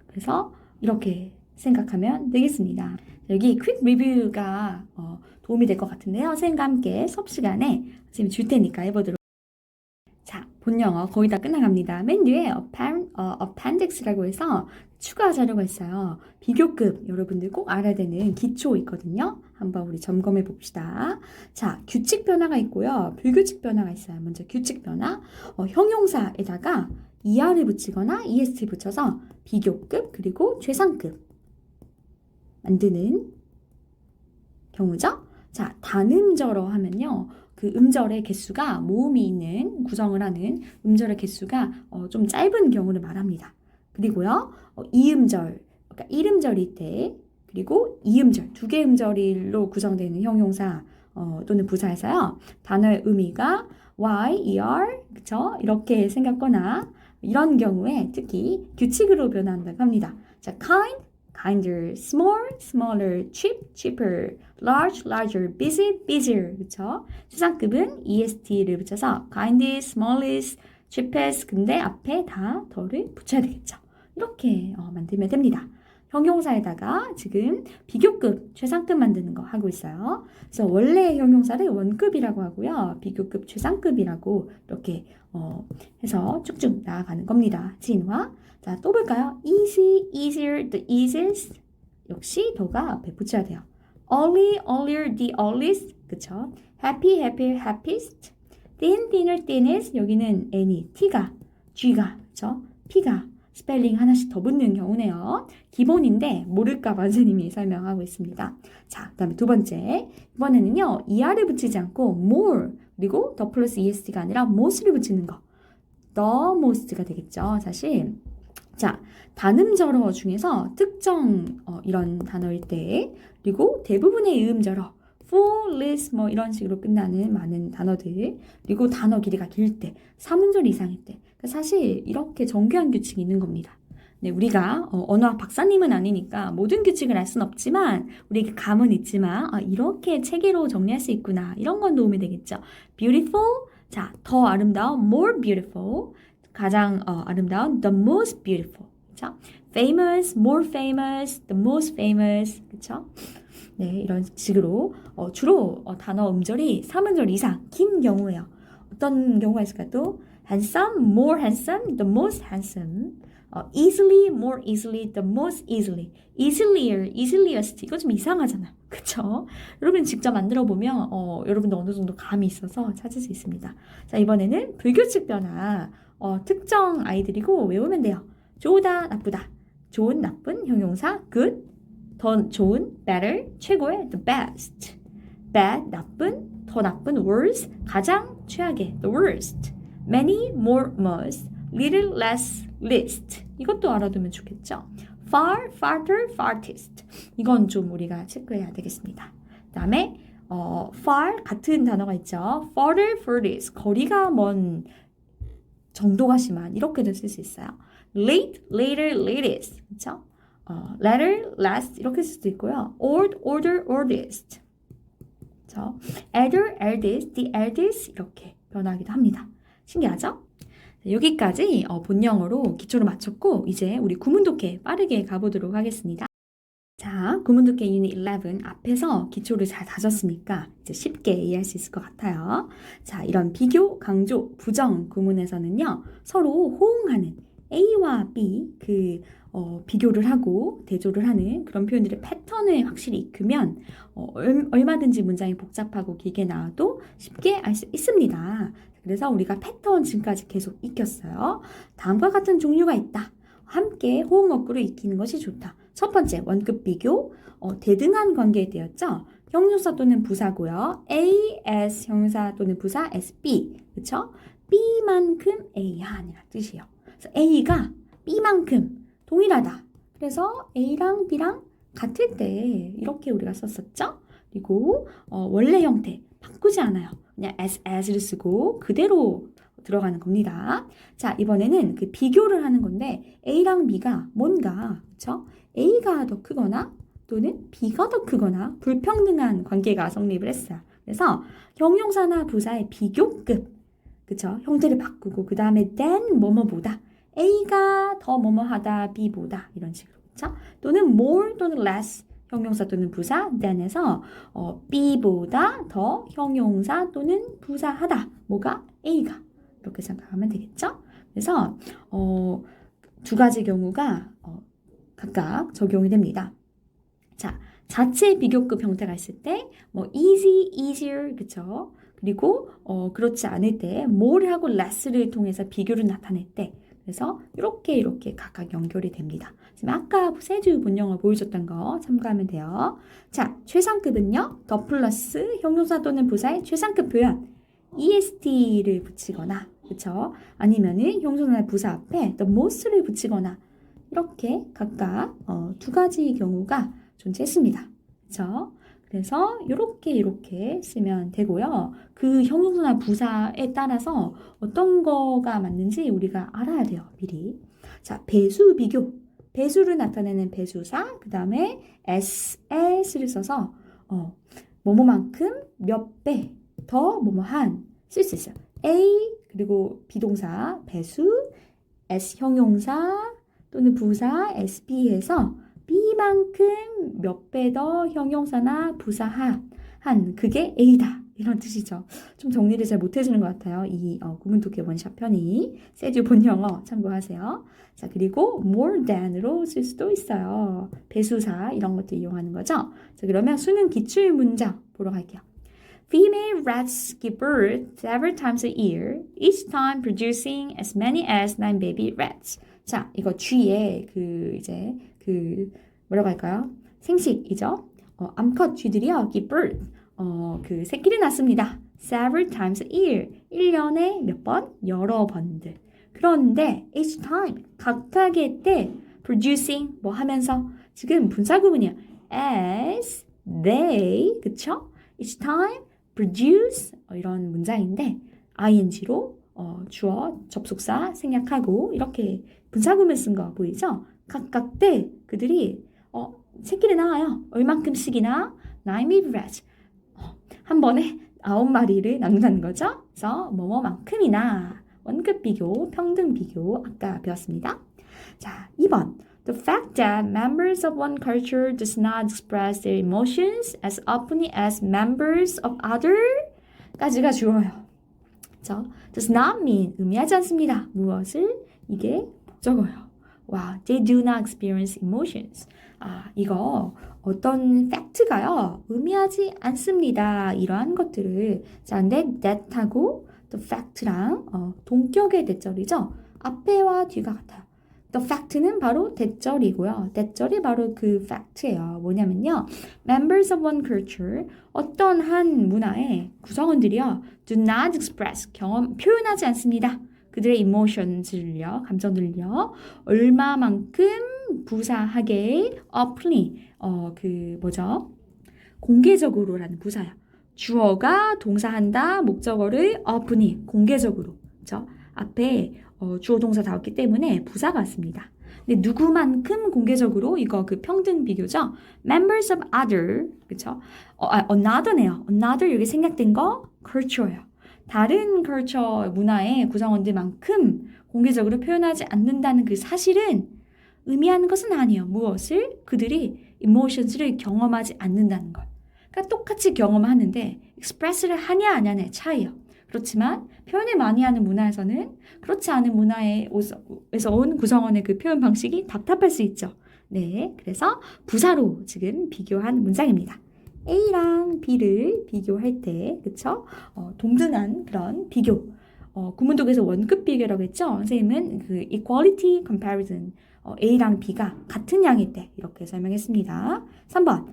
그래서 이렇게 생각하면 되겠습니다. 여기 퀵 리뷰가 도움이 될 것 같은데요. 선생님과 함께 수업 시간에 지금 줄 테니까 해보도록. 자, 본 영어 거의 다 끝나갑니다. 맨 뒤에 appendix라고 해서 추가 자료가 있어요. 비교급 여러분들 꼭 알아야 되는 기초 있거든요. 한번 우리 점검해 봅시다. 자, 규칙 변화가 있고요. 불규칙 변화가 있어요. 먼저 규칙 변화. 형용사에다가 ER을 붙이거나 EST 붙여서 비교급 그리고 최상급 만드는 경우죠. 자, 단음절어 하면요. 그 음절의 개수가 모음이 있는 구성을 하는 음절의 개수가 좀 짧은 경우를 말합니다. 그리고요. 이음절, 그러니까 1음절일 때 그리고 2음절, 2개 음절로 구성되는 형용사 또는 부사에서요. 단어의 의미가 Y, ER, 그쵸? 이렇게 생겼거나 이런 경우에 특히 규칙으로 변한다고 합니다. 자, kind, kinder, small, smaller, cheap, cheaper, large, larger, busy, busier. 그쵸? 최상급은 EST를 붙여서 kindest, smallest, cheapest. 근데 앞에 다 더를 붙여야 되겠죠. 이렇게 만들면 됩니다. 형용사에다가 지금 비교급, 최상급 만드는 거 하고 있어요. 그래서 원래 형용사를 원급이라고 하고요. 비교급, 최상급이라고 이렇게 해서 쭉쭉 나아가는 겁니다. 진화. 자, 또 볼까요? easy, easier, the easiest. 역시 더가 앞에 붙여야 돼요. early, earlier, the earliest. 그쵸? happy, happier, happiest. thin, thinner, thinnest. 여기는 n이, t가, g가, 그쵸? p가 스펠링 하나씩 더 붙는 경우네요. 기본인데 모를까 봐 선생님이 설명하고 있습니다. 자, 그 다음에 두 번째. 이번에는요. er를 붙이지 않고 more 그리고 the 플러스 est가 아니라 most를 붙이는 거. the most가 되겠죠. 사실. 자, 단음절어 중에서 특정 이런 단어일 때 그리고 대부분의 음절어 full, list 뭐 이런 식으로 끝나는 많은 단어들 그리고 단어 길이가 길 때, 사문절 이상일 때 사실 이렇게 정교한 규칙이 있는 겁니다. 네, 우리가 언어학 박사님은 아니니까 모든 규칙을 알 수는 없지만 우리에게 감은 있지만 이렇게 체계로 정리할 수 있구나 이런 건 도움이 되겠죠. beautiful, 자, 더 아름다운 more beautiful, 가장 아름다운 the most beautiful, 그렇죠? famous, more famous, the most famous, 그렇죠? 네, 이런 식으로 주로 단어 음절이 3음절 이상 긴 경우예요. 어떤 경우가 있을까 또? handsome, more handsome, the most handsome. easily, more easily, the most easily. easier, easiest. 이거 좀 이상하잖아요. 그쵸? 여러분 직접 만들어 보면 여러분도 어느 정도 감이 있어서 찾을 수 있습니다. 자, 이번에는 불규칙 변화. 특정 아이들이고 외우면 돼요. 좋다, 나쁘다. 좋은, 나쁜, 형용사, good. 더 좋은, better, 최고의, the best. bad, 나쁜, 더 나쁜, worse, 가장 최악의, the worst. many, more, most, little, less, least. 이것도 알아두면 좋겠죠. far, farther, farthest. 이건 좀 우리가 체크해야 되겠습니다. 그 다음에 far, 같은 단어가 있죠. farther, furthest, 거리가 먼, 정도가 심한, 이렇게도 쓸 수 있어요. late, later, latest. 그렇죠? latter, last 이렇게 쓸 수도 있고요. old, older, oldest. 그렇죠? elder, eldest, the eldest 이렇게 변하기도 합니다. 신기하죠? 여기까지 본영어로 기초를 마쳤고 이제 우리 구문독해 빠르게 가보도록 하겠습니다. 자, 구문독해 유닛 11 앞에서 기초를 잘 다졌으니까 이제 쉽게 이해할 수 있을 것 같아요. 자, 이런 비교, 강조, 부정 구문에서는요. 서로 호응하는 A와 B 비교를 하고 대조를 하는 그런 표현들의 패턴을 확실히 익히면 얼마든지 문장이 복잡하고 길게 나와도 쉽게 알 수 있습니다. 그래서 우리가 패턴 지금까지 계속 익혔어요. 다음과 같은 종류가 있다. 함께 호응어구를 익히는 것이 좋다. 첫 번째, 원급 비교. 대등한 관계에 되었죠. 형용사 또는 부사고요. A, S, 형용사 또는 부사, S, B. 그쵸? B만큼 A야 아니라 뜻이에요. 그래서 A가 B만큼 동일하다. 그래서 A랑 B랑 같을 때 이렇게 우리가 썼었죠. 그리고 원래 형태 바꾸지 않아요. 그냥 as를 쓰고 그대로 들어가는 겁니다. 자, 이번에는 그 비교를 하는 건데 A랑 B가 뭔가 그렇죠? A가 더 크거나 또는 B가 더 크거나 불평등한 관계가 성립을 했어요. 그래서 형용사나 부사의 비교급 그렇죠? 형태를 바꾸고 그 다음에 than 뭐뭐보다 A가 더 뭐뭐하다 B보다 이런 식으로 그렇죠? 또는 more 또는 less 형용사 또는 부사 than에서 B보다 더 형용사 또는 부사하다 뭐가 A가 이렇게 생각하면 되겠죠? 그래서 두 가지 경우가 각각 적용이 됩니다. 자, 자체 비교급 형태가 있을 때 뭐 easy, easier 그쵸? 그리고 그렇지 않을 때 more하고 less를 통해서 비교를 나타낼 때 그래서 이렇게 각각 연결이 됩니다. 지금 아까 세주 본영어 보여줬던 거 참고하면 돼요. 자, 최상급은요. 더 플러스 형용사 또는 부사의 최상급 표현 EST를 붙이거나 그쵸? 아니면은 형용사나 부사 앞에 the most를 붙이거나 이렇게 각각 두 가지 경우가 존재했습니다. 그쵸? 그래서 이렇게 쓰면 되고요. 그 형용사나 부사에 따라서 어떤 거가 맞는지 우리가 알아야 돼요. 미리. 자, 배수 비교. 배수를 나타내는 배수사, 그 다음에 s를 써서 뭐뭐만큼 몇 배 더 뭐뭐한 쓸 수 있어요. A 그리고 비동사 배수, S 형용사 또는 부사 SB에서 B만큼 몇 배 더 형용사나 부사한 그게 A다. 이런 뜻이죠. 좀 정리를 잘 못해주는 것 같아요. 이 구문독해 원샷 편이. 세듀 본영어 참고하세요. 자, 그리고 more than으로 쓸 수도 있어요. 배수사 이런 것도 이용하는 거죠. 자, 그러면 수능 기출 문장 보러 갈게요. Female rats give birth several times a year, each time producing as many as 9 baby rats. 자, 이거 쥐의 뭐라고 할까요? 생식이죠. 암컷 쥐들이요, give birth. 새끼를 낳습니다. Several times a year. 1년에 몇 번? 여러 번들. 그런데 each time, 각각의 때 producing 뭐 하면서 지금 분사구문이야. as they, 그쵸? each time produce 이런 문장인데 ing로 주어, 접속사 생략하고 이렇게 분사구문 쓴 거 보이죠? 각각 때 그들이 새끼를 낳아요. 얼만큼씩이나 9 baby rats. 한 번에 9마리를 낳는다는 거죠. 그래서 뭐뭐만큼이나 원급 비교, 평등 비교 아까 배웠습니다. 자, 2번. The fact that members of one culture does not express their emotions as openly as members of other 까지가 주어요. 그렇죠? Does not mean 의미하지 않습니다. 무엇을? 이게 목적어요. 와, they do not experience emotions. 이거 어떤 팩트가요. 의미하지 않습니다. 이러한 것들을. 자, 근데 that하고 the fact랑 동격의 대절이죠. 앞에와 뒤가 같아요. The fact는 바로 대절이고요. 대절이 바로 그 fact예요. 뭐냐면요. Members of one culture, 어떤 한 문화의 구성원들이요. Do not express, 표현하지 않습니다. 그들의 emotions를요. 감정들을요. 얼마만큼 부사하게 openly, 공개적으로라는 부사야. 주어가 동사한다, 목적어를 openly, 공개적으로. 그렇죠? 앞에 주어 동사 다 왔기 때문에 부사가 왔습니다. 근데 누구만큼 공개적으로 이거 그 평등 비교죠. Members of other, 그렇죠? Another네요. Another 여기 생략된 거 culture예요. 다른 culture 문화의 구성원들만큼 공개적으로 표현하지 않는다는 그 사실은 의미하는 것은 아니에요. 무엇을? 그들이 emotions를 경험하지 않는다는 것. 그러니까 똑같이 경험하는데 express를 하냐 안 하냐의 차이예요. 그렇지만 표현을 많이 하는 문화에서는 그렇지 않은 문화에서 온 구성원의 그 표현 방식이 답답할 수 있죠. 네, 그래서 부사로 지금 비교한 문장입니다. A랑 B를 비교할 때, 그쵸? 동등한 그런 비교. 구문독에서 원급 비교라고 했죠? 선생님은 그 equality comparison. A랑 B가 같은 양일 때 이렇게 설명했습니다. 3번.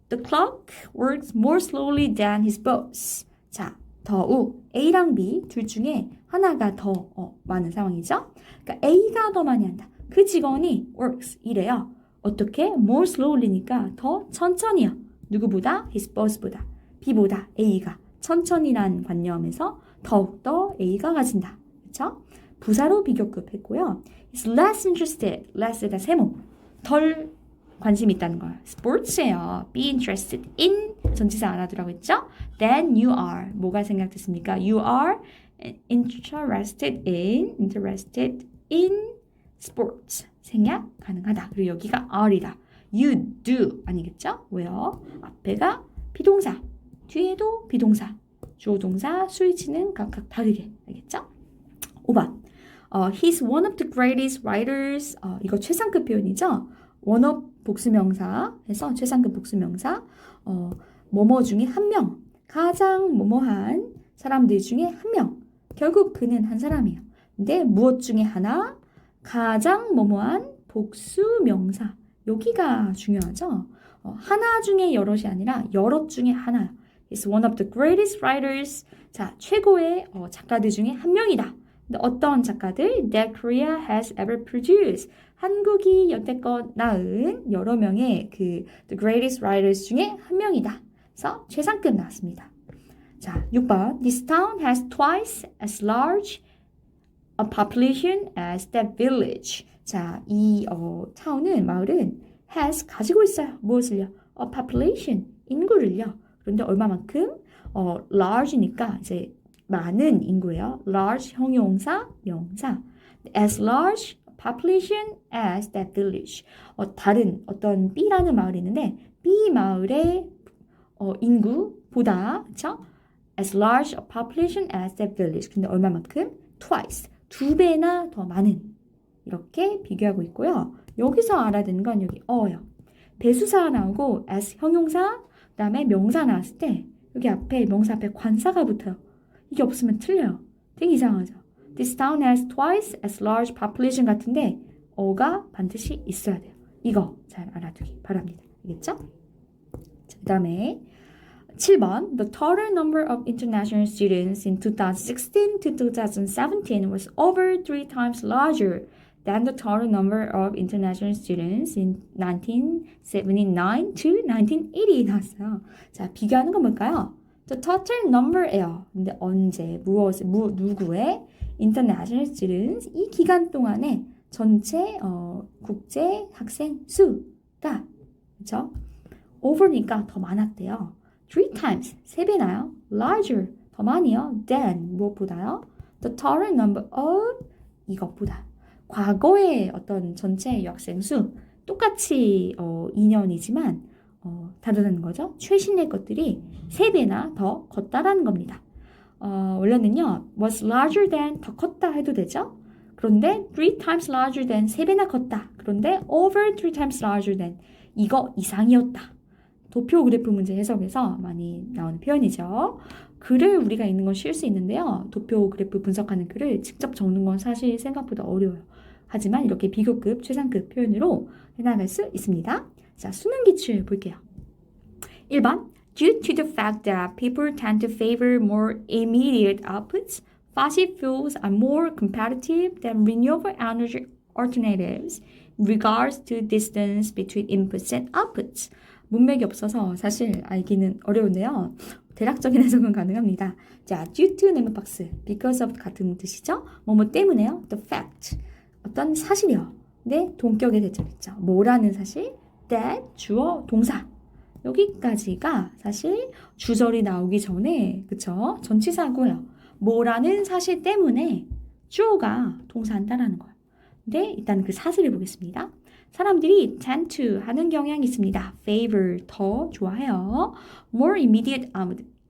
The clock works more slowly than his boss. 자, 더욱 A랑 B 둘 중에 하나가 더 많은 상황이죠. 그러니까 A가 더 많이 한다. 그 직원이 works 이래요. 어떻게? more slowly니까 더 천천히요. 누구보다? his boss보다. B보다 A가 천천히란 관념에서 더욱더 A가 가진다. 그렇죠? 부사로 비교급 했고요. He's less interested. less에다 세모. 덜 관심이 있다는 거예요. sports예요. be interested in 전치사 알아두라고 했죠? Then you are. 뭐가 생각됐습니까? You are interested in sports. 생략 가능하다. 그리고 여기가 are이다. You do 아니겠죠? 왜요? 앞에가 비동사, 뒤에도 비동사, 주어 동사, 수위치는 각각 다르게. 알겠죠? 5번. He's one of the greatest writers. 이거 최상급 표현이죠? one of 복수명사 해서 최상급 복수명사. 뭐뭐 중에 한 명. 가장 뭐뭐한 사람들 중에 한 명. 결국 그는 한 사람이에요. 근데 무엇 중에 하나? 가장 뭐뭐한 복수명사. 여기가 중요하죠. 하나 중에 여럿이 아니라 여럿 중에 하나. He's one of the greatest writers. 자, 최고의 작가들 중에 한 명이다. 근데 어떤 작가들? That Korea has ever produced. 한국이 여태껏 낳은 여러 명의 the greatest writers 중에 한 명이다. 그래서 최상급 나왔습니다. 자, 6번. This town has twice as large a population as that village. 자, 이 타운은, 마을은 has 가지고 있어요. 무엇을요? A population, 인구를요. 그런데 얼마만큼? large니까 이제 많은 인구예요. large 형용사, 명사. as large population as that village. 다른 어떤 B라는 마을이 있는데 B 마을의 인구보다 그쵸? as large a population as that village. 근데 얼마만큼? twice. 2배나 더 많은. 이렇게 비교하고 있고요. 여기서 알아야 되는 건 여기 어요. 대수사 나오고 as 형용사, 그 다음에 명사 나왔을 때 여기 앞에 명사 앞에 관사가 붙어요. 이게 없으면 틀려요. 되게 이상하죠. This town has twice as large population 같은데 어가 반드시 있어야 돼요. 이거 잘 알아두기 바랍니다. 알겠죠? 그 다음에 7번 The total number of international students in 2016 to 2017 was over 3 times larger than the total number of international students in 1979 to 1980 나왔어요. 자, 비교하는 건 뭘까요? The total number예요. 근데 언제, 누구의 international students 이 기간 동안에 전체 국제 학생 수가 그렇죠? over니까 더 많았대요. 3 times, 3배나요? larger, 더 많이요. than, 무엇보다요? the total number of, 이것보다. 과거의 어떤 전체 여학생 수, 똑같이 2년이지만 다르다는 거죠. 최신의 것들이 3배나 더 컸다라는 겁니다. 원래는요, was larger than, 더 컸다 해도 되죠? 그런데 3 times larger than, 3배나 컸다. 그런데 over 3 times larger than, 이거 이상이었다. 도표 그래프 문제 해석에서 많이 나오는 표현이죠. 글을 우리가 읽는 건 쉬울 수 있는데요. 도표 그래프 분석하는 글을 직접 적는 건 사실 생각보다 어려워요. 하지만 이렇게 비교급, 최상급 표현으로 해나갈 수 있습니다. 자, 수능 기출 볼게요. 1번 Due to the fact that people tend to favor more immediate outputs, fossil fuels are more competitive than renewable energy alternatives in regards to distance between inputs and outputs. 문맥이 없어서 사실 알기는 어려운데요. 대략적인 해석은 가능합니다. 자, due to 네모 박스, because of 같은 뜻이죠. 뭐뭐 때문에요. The fact, 어떤 사실이요. 네, 동격의 대절이죠. 뭐라는 사실, that, 주어, 동사. 여기까지가 사실 주절이 나오기 전에 그쵸? 전치사고요. 뭐라는 사실 때문에 주어가 동사한다라는 거예요. 근데 일단 그 사실을 보겠습니다. 사람들이 tend to 하는 경향이 있습니다. favor, 더 좋아해요. more immediate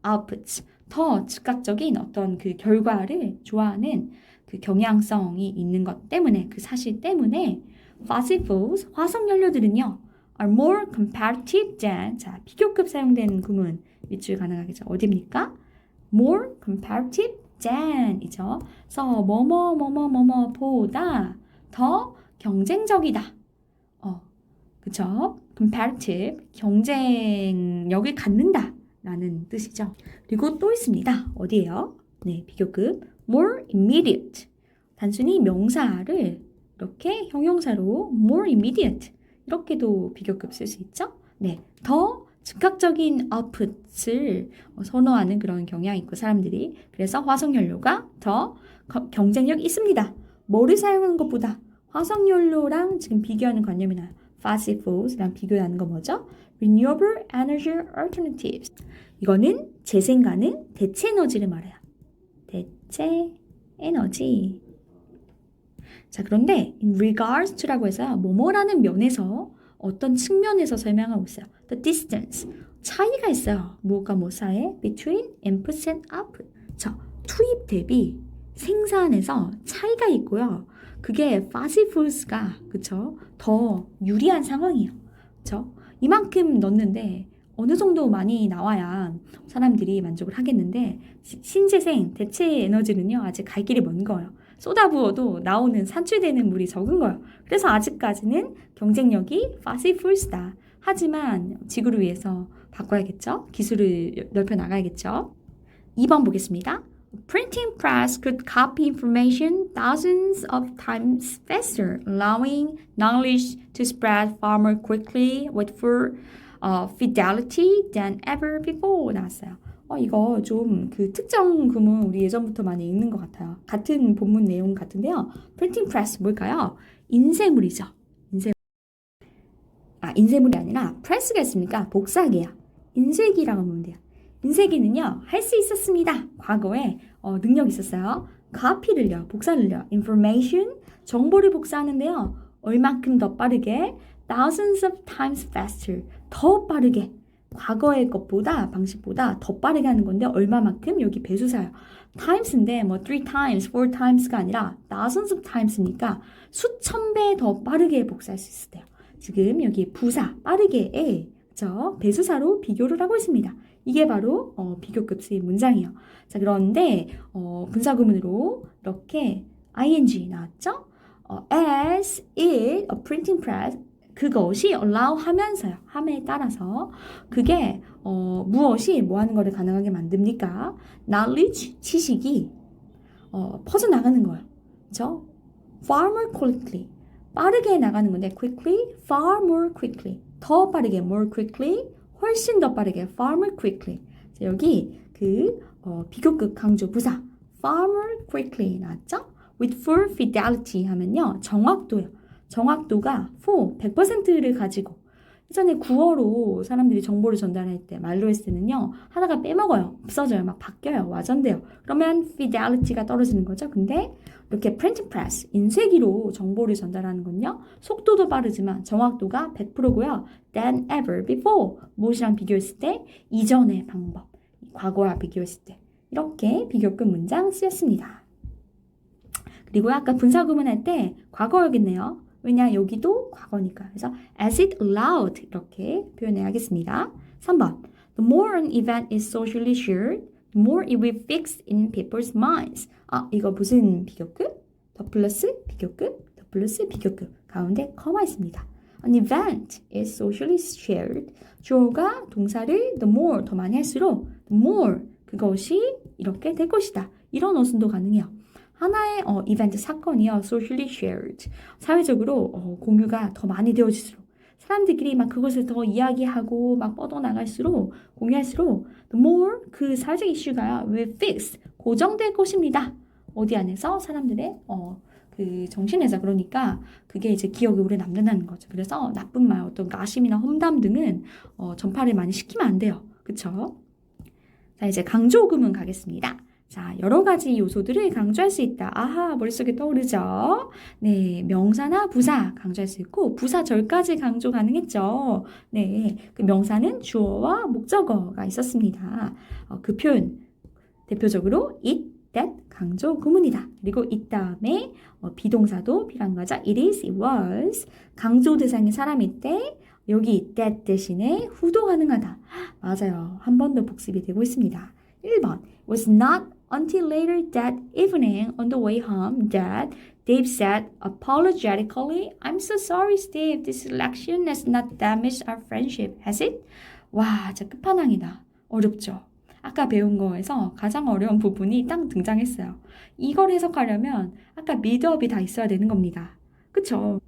outputs, 더 즉각적인 어떤 그 결과를 좋아하는 그 경향성이 있는 것 때문에, 그 사실 때문에 fossil fuels, 화석연료들은요 are more competitive than, 자, 비교급 사용된 구문 밑줄 가능하겠죠. 어디입니까? more competitive than 이죠. 그래서 뭐뭐뭐뭐뭐뭐보다 더 경쟁적이다. 그쵸? competitive, 경쟁력을 갖는다 라는 뜻이죠. 그리고 또 있습니다. 어디예요? 네, 비교급 more immediate. 단순히 명사를 이렇게 형용사로 more immediate 이렇게도 비교급 쓸 수 있죠. 네, 더 즉각적인 아웃풋을 선호하는 그런 경향이 있고 사람들이 그래서 화석연료가 더 경쟁력이 있습니다. 뭐를 사용하는 것보다 화석연료랑 지금 비교하는 관념이 나요. fossil fuels랑 비교하는 거 뭐죠? renewable energy alternatives. 이거는 재생 가능 대체 에너지를 말해요. 대체 에너지. 자, 그런데 in regards to라고 해서요. 뭐뭐라는 면에서 어떤 측면에서 설명하고 있어요. The distance. 차이가 있어요. 뭐가 뭐 사이에? between inputs and output. 자, 투입 대비 생산에서 차이가 있고요. 그게 fossil fuels가 그쵸? 더 유리한 상황이에요. 그쵸? 이만큼 넣는데 어느 정도 많이 나와야 사람들이 만족을 하겠는데 신재생 대체 에너지는요 아직 갈 길이 먼 거예요. 쏟아부어도 나오는 산출되는 물이 적은 거예요. 그래서 아직까지는 경쟁력이 fossil fuels다. 하지만 지구를 위해서 바꿔야겠죠? 기술을 넓혀 나가야겠죠? 2번 보겠습니다. Printing press could copy information thousands of times faster, allowing knowledge to spread far more quickly with full fidelity than ever before. 나왔어요. 이거 좀 그 특정 구문 우리 예전부터 많이 읽는 것 같아요. 같은 본문 내용 같은데요. Printing press 뭘까요? 인쇄물이죠. 인쇄물이 아니라 press가 있으니까 복사기예요. 인쇄기라고 하면 돼요. 인쇄기는요, 할 수 있었습니다. 과거에 능력이 있었어요. copy를요, 복사를요. information, 정보를 복사하는데요. 얼만큼 더 빠르게? thousands of times faster. 더 빠르게. 과거의 것보다, 방식보다 더 빠르게 하는 건데 얼마만큼? 여기 배수사요. times인데 뭐 3 times, 4 times가 아니라 thousands of times니까 수천 배 더 빠르게 복사할 수 있을 때요. 지금 여기 부사, 빠르게에 배수사로 비교를 하고 있습니다. 이게 바로 비교급 수의 문장이에요. 자, 그런데 분사구문으로 이렇게 ing 나왔죠? as it a printing press 그것이 allow 하면서요. 함에 따라서 그게 무엇이 뭐 하는 거를 가능하게 만듭니까? knowledge 지식이 퍼져나가는 거예요. 그렇죠? far more quickly 빠르게 나가는 건데 quickly, far more quickly 더 빠르게 more quickly 훨씬 더 빠르게 far more quickly 자, 여기 그 비교급 강조 부사 far more quickly 나왔죠? with full fidelity 하면요 정확도요. 정확도가 full 100%를 가지고 예전에 구어로 사람들이 정보를 전달할 때 말로 했을 때는요 하나가 빼먹어요. 없어져요. 막 바뀌어요. 와전돼요. 그러면 fidelity가 떨어지는 거죠. 근데 이렇게 printing press, 인쇄기로 정보를 전달하는 건요 속도도 빠르지만 정확도가 100%고요. than ever before 무엇이랑 비교했을 때? 이전의 방법, 과거와 비교했을 때 이렇게 비교급 문장 쓰였습니다. 그리고 아까 분사구문할 때 과거였겠네요. 왜냐 여기도 과거니까. 그래서 as it allowed 이렇게 표현해야겠습니다. 3번 The more an event is socially shared, the more it will fix in people's minds. 이거 무슨 비교급? 더 플러스 비교급, 더 플러스 비교급. 가운데 커마 있습니다. An event is socially shared. 주어가 동사를 the more 더 많이 할수록 the more 그것이 이렇게 될 것이다. 이런 어순도 가능해요. 하나의 이벤트 사건이요. socially shared. 사회적으로 공유가 더 많이 되어질수록 사람들끼리 막 그것을 더 이야기하고 막 뻗어나갈수록 공유할수록 the more 그 사회적 이슈가 will fix 고정될 것입니다. 어디 안에서 사람들의 그 정신에서 그러니까 그게 이제 기억에 오래 남는다는 거죠. 그래서 나쁜 말 어떤 가심이나 험담 등은 전파를 많이 시키면 안 돼요. 그쵸? 자 이제 강조구문 가겠습니다. 자, 여러 가지 요소들을 강조할 수 있다. 아하, 머릿속에 떠오르죠? 네, 명사나 부사 강조할 수 있고 부사절까지 강조 가능했죠. 네, 그 명사는 주어와 목적어가 있었습니다. 그 표현 대표적으로 it, that 강조 구문이다. 그리고 이 다음에 비동사도 비관과자 it is, it was 강조 대상이 사람일 때 여기 that 대신에 후도 가능하다. 맞아요. 한 번 더 복습이 되고 있습니다. 1번 was not until later that evening on the way home that Dave said apologetically, I'm so sorry, Steve. This election has not damaged our friendship, has it? 와, 진짜 끝판왕이다. 어렵죠? 아까 배운 거에서 가장 어려운 부분이 딱 등장했어요. 이걸 해석하려면 아까 미드업이 다 있어야 되는 겁니다. 그쵸?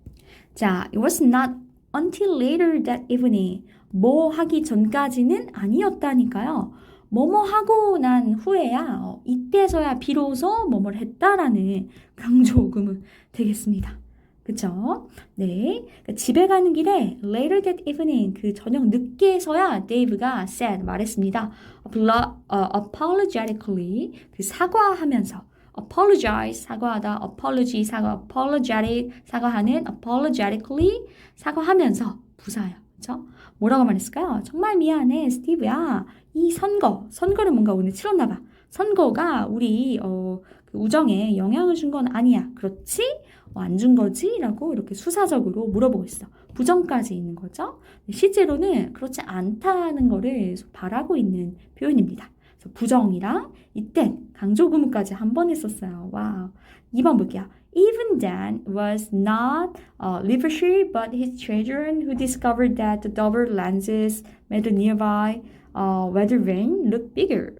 자, it was not until later that evening. 뭐 하기 전까지는 아니었다니까요. 뭐뭐 하고 난 후에야 이때서야 비로소 뭐뭐를 했다라는 강조구문 되겠습니다. 그쵸? 네. 그러니까 집에 가는 길에 later that evening 그 저녁 늦게서야 데이브가 said 말했습니다. apologetically 그 사과하면서 apologize 사과하다 apology 사과 apologetic 사과하는 apologetically 사과하면서 부사예요. 그쵸? 뭐라고 말했을까요? 정말 미안해 스티브야. 이 선거를 뭔가 오늘 치렀나 봐. 선거가 우리 그 우정에 영향을 준 건 아니야. 그렇지? 안 준 거지? 라고 이렇게 수사적으로 물어보고 있어. 부정까지 있는 거죠. 실제로는 그렇지 않다는 거를 바라고 있는 표현입니다. 그래서 부정이랑 이때 강조구문까지 한 번 했었어요. 와우. 2번 볼게요. Even Dan was not Leadership, but his children who discovered that the double lenses made the nearby weather vane look bigger.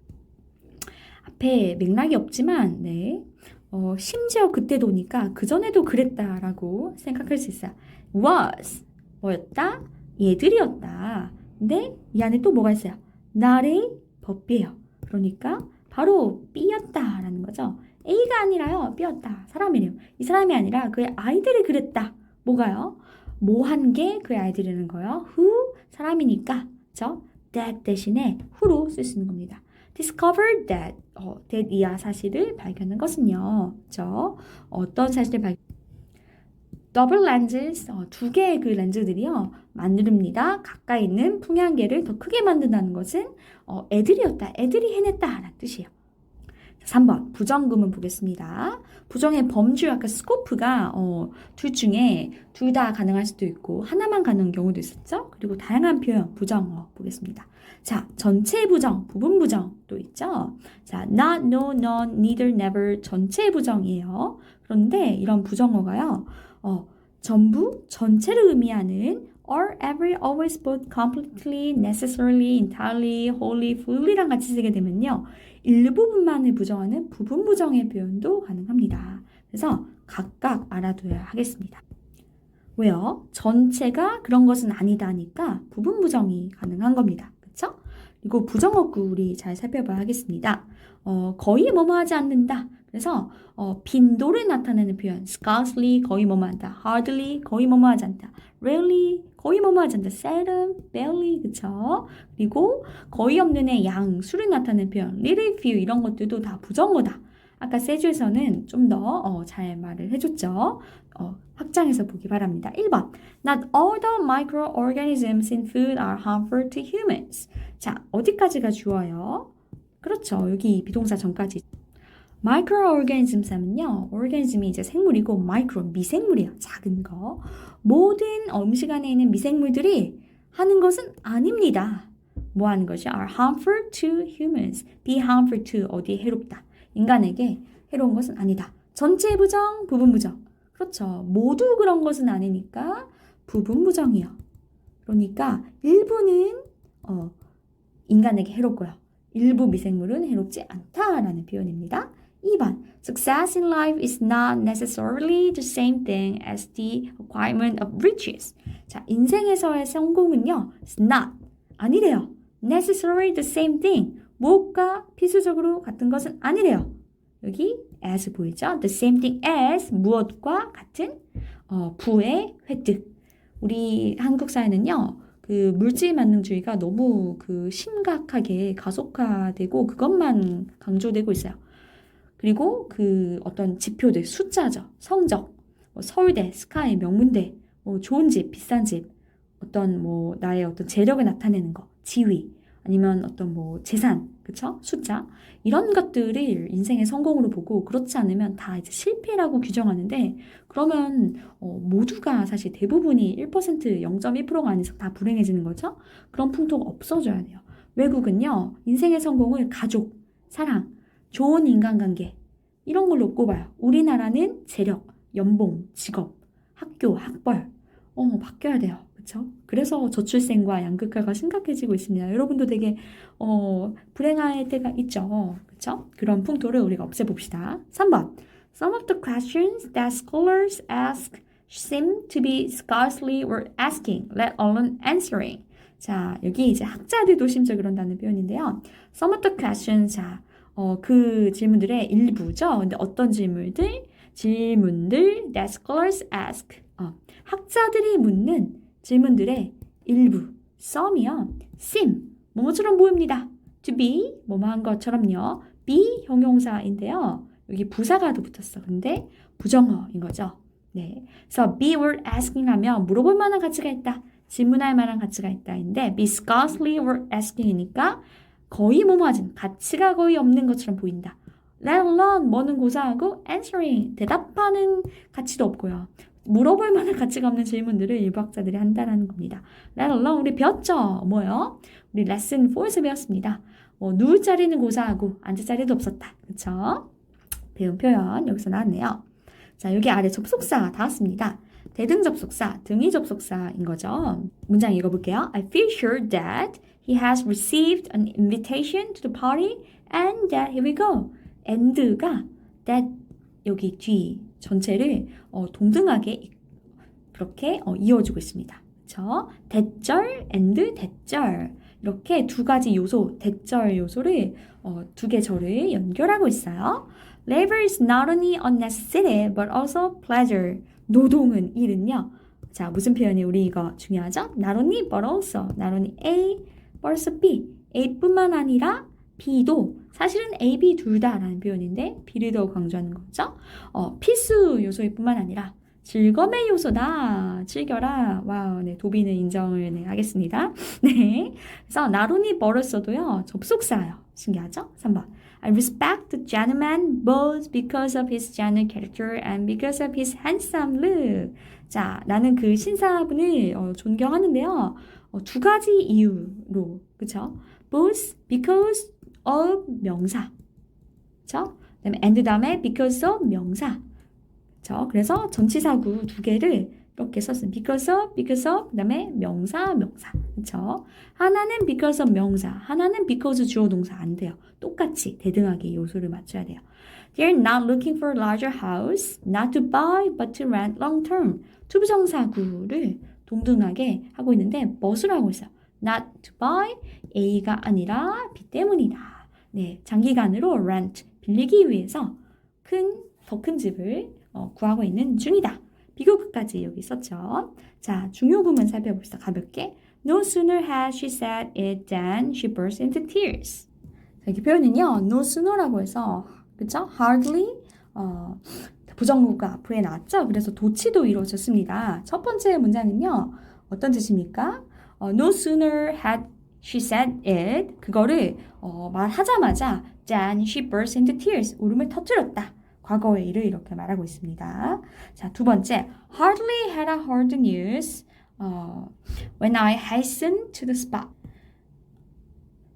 앞에 맥락이 없지만, 네. 심지어 그때도니까 그전에도 그랬다라고 생각할 수 있어요. was, 뭐였다? 얘들이었다. 근데 이 안에 또 뭐가 있어요? not의 법비예요. 그러니까 바로 B였다라는 거죠. A가 아니라요. B였다. 사람이래요. 이 사람이 아니라 그의 아이들이 그랬다. 뭐가요? 뭐 한 게 그의 아이들이라는 거예요. who, 사람이니까. 그렇죠? that 대신에 who로 쓸 수 있는 겁니다. discovered that이야 사실을 발견한 것은요. 그렇죠? 어떤 사실을 double lenses, 두 개의 그 렌즈들이요. 만듭니다. 가까이 있는 풍향계를 더 크게 만든다는 것은 애들이었다. 애들이 해냈다. 라는 뜻이에요. 3번 부정구문 보겠습니다. 부정의 범주 아까 스코프가 둘 중에 둘 다 가능할 수도 있고 하나만 가능한 경우도 있었죠. 그리고 다양한 표현 부정어 보겠습니다. 자, 전체 부정, 부분 부정 또 있죠. 자, not, no, none, neither, never 전체 부정이에요. 그런데 이런 부정어가요. 전부, 전체를 의미하는 or, every, always, both, completely, necessarily, entirely, wholly, fully랑 같이 쓰게 되면요. 일부분만을 부정하는 부분 부정의 표현도 가능합니다. 그래서 각각 알아둬야 하겠습니다. 왜요? 전체가 그런 것은 아니다니까 부분 부정이 가능한 겁니다. 그렇죠? 그리고 부정어구 우리 잘 살펴봐야 하겠습니다. 거의 뭐뭐 하지 않는다. 그래서 빈도를 나타내는 표현 scarcely 거의 뭐뭐 한다. hardly 거의 뭐뭐 하지 않다. rarely 거의 뭐뭐 하지 않다. seldom, barely 그쵸? 그리고 거의 없는 의 양, 수를 나타내는 표현 little few 이런 것들도 다 부정어다. 아까 세주에서는 좀 더 잘 말을 해줬죠. 확장해서 보기 바랍니다. 1번 Not all the microorganisms in food are harmful to humans. 자, 어디까지가 주어요? 그렇죠. 여기 비동사 전까지. microorganisms 하면요. organism이 이제 생물이고 micro, 미생물이에요. 작은 거. 모든 음식 안에 있는 미생물들이 하는 것은 아닙니다. 뭐 하는 것이 are harmful to humans. be harmful to 어디에 해롭다. 인간에게 해로운 것은 아니다. 전체 부정, 부분 부정. 그렇죠. 모두 그런 것은 아니니까 부분 부정이요. 그러니까 일부는 인간에게 해롭고요. 일부 미생물은 해롭지 않다라는 표현입니다. 2번 Success in life is not necessarily the same thing as the acquirement of riches. 자, 인생에서의 성공은요. It's not. 아니래요. Necessarily the same thing. 무엇과 필수적으로 같은 것은 아니래요. 여기 as 보이죠? The same thing as 무엇과 같은 부의 획득. 우리 한국 사회는요. 그 물질 만능주의가 너무 그 심각하게 가속화되고 그것만 강조되고 있어요. 그리고 그 어떤 지표들, 숫자죠. 성적, 서울대, 스카이, 명문대, 좋은 집, 비싼 집, 어떤 나의 어떤 재력을 나타내는 거, 지위, 아니면 어떤 재산, 그쵸? 숫자 이런 것들을 인생의 성공으로 보고 그렇지 않으면 다 이제 실패라고 규정하는데 그러면 모두가 사실 대부분이 1% 0.1%가 아닌 이상 다 불행해지는 거죠. 그런 풍토가 없어져야 돼요. 외국은요 인생의 성공을 가족, 사랑, 좋은 인간관계 이런 걸로 꼽아요. 우리나라는 재력, 연봉, 직업, 학교, 학벌 바뀌어야 돼요. 그렇죠? 그래서 저출생과 양극화가 심각해지고 있습니다. 여러분도 되게 불행할 때가 있죠. 그렇죠? 그런 풍토를 우리가 없애봅시다. 3번 Some of the questions that scholars ask seem to be scarcely worth asking, let alone answering. 자, 여기 이제 학자들도 심지어 그런다는 표현인데요. Some of the questions, 자, 그 질문들의 일부죠. 근데 어떤 질문들 that scholars ask, 학자들이 묻는 질문들의 일부, some이요. seem, 뭐뭐처럼 보입니다. to be, 뭐뭐한 것처럼요. be 형용사인데요. 여기 부사가 더 붙었어. 근데 부정어인 거죠. 네. 그래서 be worth asking 하면 물어볼 만한 가치가 있다. 질문할 만한 가치가 있다인데 be scarcely worth asking이니까 거의 뭐뭐하진 가치가 거의 없는 것처럼 보인다. let alone 뭐는 고사하고 answering 대답하는 가치도 없고요. 물어볼 만한 가치가 없는 질문들을 일부 학자들이 한다는 겁니다. let alone 우리 배웠죠? 뭐요? 우리 레슨 4에서 배웠습니다. 누울 자리는 고사하고 앉을 자리도 없었다. 그렇죠? 배운 표현 여기서 나왔네요. 자, 여기 아래 접속사 다 왔습니다. 대등 접속사, 등위 접속사인 거죠. 문장 읽어볼게요. I feel sure that he has received an invitation to the party and that here we go. and가 that 여기 뒤 전체를 동등하게 그렇게 이어주고 있습니다. 그렇죠? 대절 and 대절 이렇게 두 가지 요소, 대절 요소를 두 개 절을 연결하고 있어요. Labor is not only a necessity but also pleasure. 노동은 일은요. 자, 무슨 표현이 우리 이거 중요하죠? Not only but also. Not only A but also B. A뿐만 아니라 B도 사실은 A, B 둘 다라는 표현인데 B를 더 강조하는 거죠. 필수 요소일 뿐만 아니라 즐거움의 요소다. 즐겨라. 와우, 네, 도비는 인정을 네, 하겠습니다. 네. 그래서 not only 버릇어도요, 접속사예요. 신기하죠? 3번. I respect the gentleman both because of his gentle character and because of his handsome look. 자, 나는 그 신사분을 존경하는데요. 두 가지 이유로, 그쵸? both because of 명사. 그쵸? 그다음에 and 다음에 because of 명사. 그쵸? 그래서 전치사구 두 개를 이렇게 썼습니다. because of, 그다음에 명사. 그쵸? 하나는 because of 명사, 하나는 because 주어 동사 안 돼요. 똑같이 대등하게 요소를 맞춰야 돼요. They're not looking for a larger house, not to buy, but to rent long term. 투부정사구를 동등하게 하고 있는데 무엇을 하고 있어요? Not to buy, A가 아니라 B 때문이다. 네, 장기간으로 rent, 빌리기 위해서 더 큰 집을 구하고 있는 중이다. 비교급까지 여기 있었죠. 자, 중요구문 살펴봅시다. 가볍게. No sooner had she said it than she burst into tears. 자, 이 표현은요. No sooner라고 해서 그쵸? hardly 부정구가 앞에 나왔죠. 그래서 도치도 이루어졌습니다. 첫 번째 문장은요. 어떤 뜻입니까? No sooner had she said it. 그거를 말하자마자 then she burst into tears. 울음을 터뜨렸다. 과거의 일을 이렇게 말하고 있습니다. 자, 두 번째. Hardly had I heard the news when I hastened to the spot.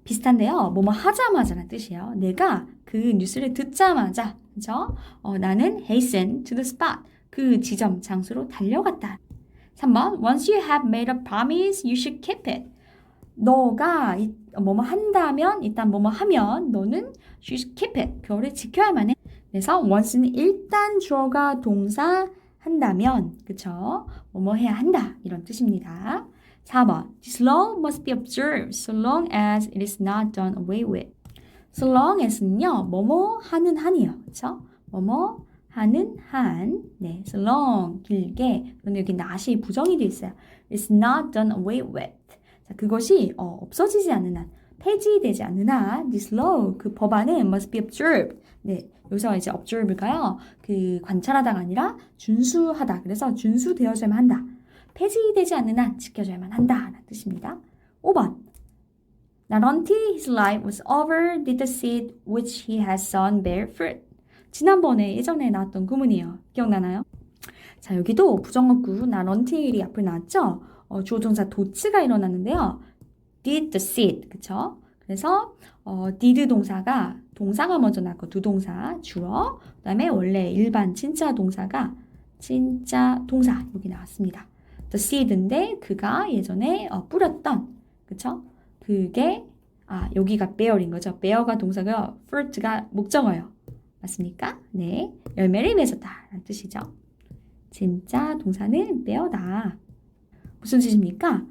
비슷한데요. 뭐뭐 하자마자라는 뜻이에요. 내가 그 뉴스를 듣자마자, 그죠? 나는 hasten to the spot. 그 지점, 장소로 달려갔다. 3번. Once you have made a promise, you should keep it. 너가 뭐뭐 한다면, 일단 뭐뭐 하면 너는 you should keep it. 그거를 지켜야만 해. 그래서 once는 일단 주어가 동사 한다면, 그쵸? 뭐뭐 해야 한다. 이런 뜻입니다. 4번. This law must be observed so long as it is not done away with. So long as는요. 뭐뭐 하는 한이에요. 그쵸? 뭐뭐 하는 한. 네. So long. 길게. 그런데 여기 not이 부정이 되어 있어요. It's not done away with. 자, 그것이 없어지지 않는 한. 폐지되지 않는 한. This law. 그 법안은 must be observed. 네. 여기서 이제 observe가요. 그 관찰하다가 아니라 준수하다. 그래서 준수되어져야만 한다. 폐지되지 않는 한 지켜져야만 한다라는 뜻입니다. 5번. Not until his life was over did the seed which he had sown bear fruit. 지난번에 예전에 나왔던 구문이에요. 기억나나요? 자, 여기도 부정어구 not until이 앞으로 나왔죠? 주어 동사 도치가 일어났는데요. did the seed. 그쵸? 그래서 did 동사가 먼저 나왔고 두 동사 주어 그 다음에 원래 일반 진짜 동사가 진짜 동사 여기 나왔습니다. The seed인데 그가 예전에 뿌렸던 그쵸? 그게 여기가 bear인 거죠. bear가 동사고요. fruit가 목적어예요. 맞습니까? 네, 열매를 맺었다 라는 뜻이죠. 진짜 동사는 bear다. 무슨 뜻입니까?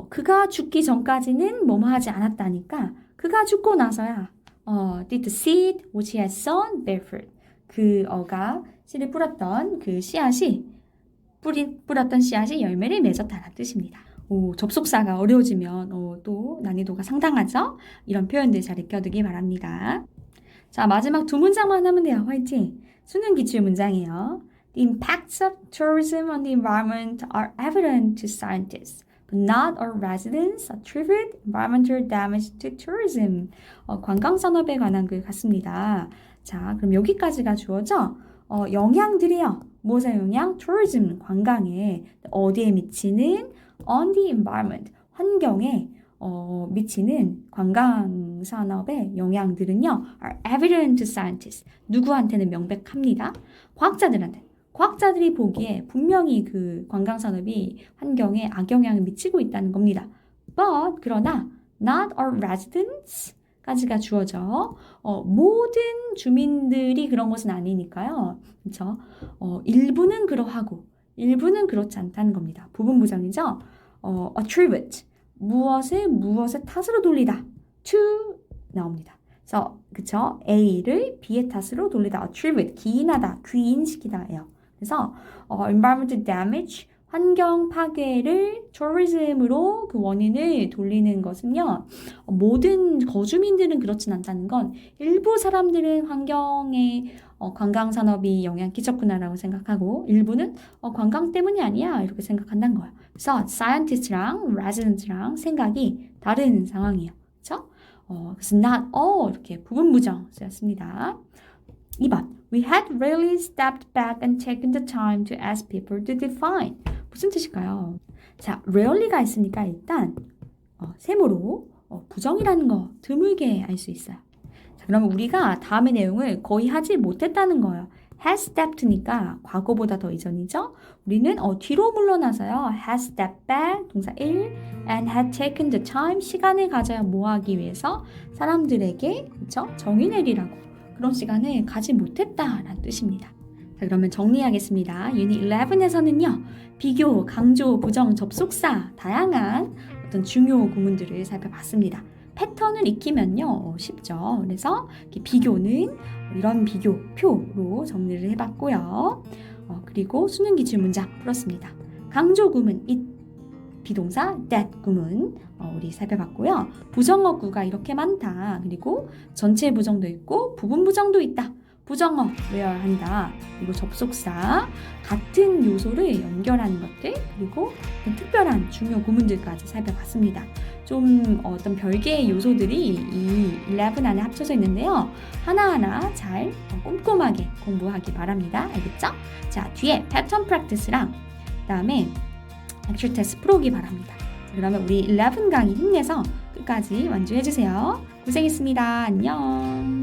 그가 죽기 전까지는 뭐뭐 하지 않았다니까 그가 죽고 나서야 did the seed which he had sown bear fruit. 그가 씨를 뿌렸던 그 씨앗이 뿌렸던 씨앗이 열매를 맺었다는 뜻입니다. 접속사가 어려워지면 또 난이도가 상당하죠? 이런 표현들 잘 익혀두기 바랍니다. 자, 마지막 두 문장만 하면 돼요. 화이팅! 수능 기출 문장이에요. The impacts of tourism on the environment are evident to scientists, but not all residents attribute environmental damage to tourism. 관광산업에 관한 글 같습니다. 자, 그럼 여기까지가 주어져. 영향들이요. 무엇의 영향? tourism, 관광에 어디에 미치는 on the environment, 환경에 미치는 관광산업의 영향들은요 are evident to scientists. 누구한테는 명백합니다. 과학자들이 보기에 분명히 그 관광산업이 환경에 악영향을 미치고 있다는 겁니다. But 그러나 not all residents 까지가 주어져. 모든 주민들이 그런 것은 아니니까요. 그렇죠? 일부는 그러하고 일부는 그렇지 않다는 겁니다. 부분부정이죠. attribute 무엇의 탓으로 돌리다. to 나옵니다. 그래서 그쵸? A를 B의 탓으로 돌리다. attribute 기인하다, 귀인시키다예요. 그래서 environmental damage 환경 파괴를 tourism으로 그 원인을 돌리는 것은요. 모든 거주민들은 그렇진 않다는 건 일부 사람들은 환경에 관광 산업이 영향 끼쳤구나라고 생각하고 일부는 관광 때문이 아니야 이렇게 생각한다는 거예요. 그래서 scientist랑 resident랑 생각이 다른 상황이에요. 그렇죠? 그래서 not all 이렇게 부분부정 쓰였습니다. 2번 We had really stepped back and taken the time to ask people to define. 무슨 뜻일까요? 자, rarely가 있으니까 일단 세모로 부정이라는 거 드물게 알 수 있어요. 자, 그러면 우리가 다음의 내용을 거의 하지 못했다는 거예요. has stepped니까 과거보다 더 이전이죠. 우리는 뒤로 물러나서요. has stepped back 동사 1 and had taken the time 시간을 가져야 뭐 하기 위해서 사람들에게 그렇죠? 정의 내리라고 그런 시간을 가지 못했다라는 뜻입니다. 자, 그러면 정리하겠습니다. 유닛 11에서는요. 비교, 강조, 부정, 접속사 다양한 어떤 중요 구문들을 살펴봤습니다. 패턴을 익히면요 쉽죠. 그래서 비교는 이런 비교표로 정리를 해봤고요. 그리고 수능 기출 문장 풀었습니다. 강조 구문 it, 비동사 that 구문 우리 살펴봤고요. 부정어구가 이렇게 많다. 그리고 전체 부정도 있고 부분 부정도 있다. 부정어 외워한다. 그리고 접속사 같은 요소를 연결하는 것들 그리고 특별한 중요 구문들까지 살펴봤습니다. 좀 어떤 별개의 요소들이 이 11 안에 합쳐져 있는데요. 하나하나 잘 꼼꼼하게 공부하기 바랍니다. 알겠죠? 자, 뒤에 패턴 프랙티스랑 그다음에 액츄얼 테스트 풀어오기 바랍니다. 그러면 우리 11 강의 힘내서 끝까지 완주해주세요. 고생했습니다. 안녕.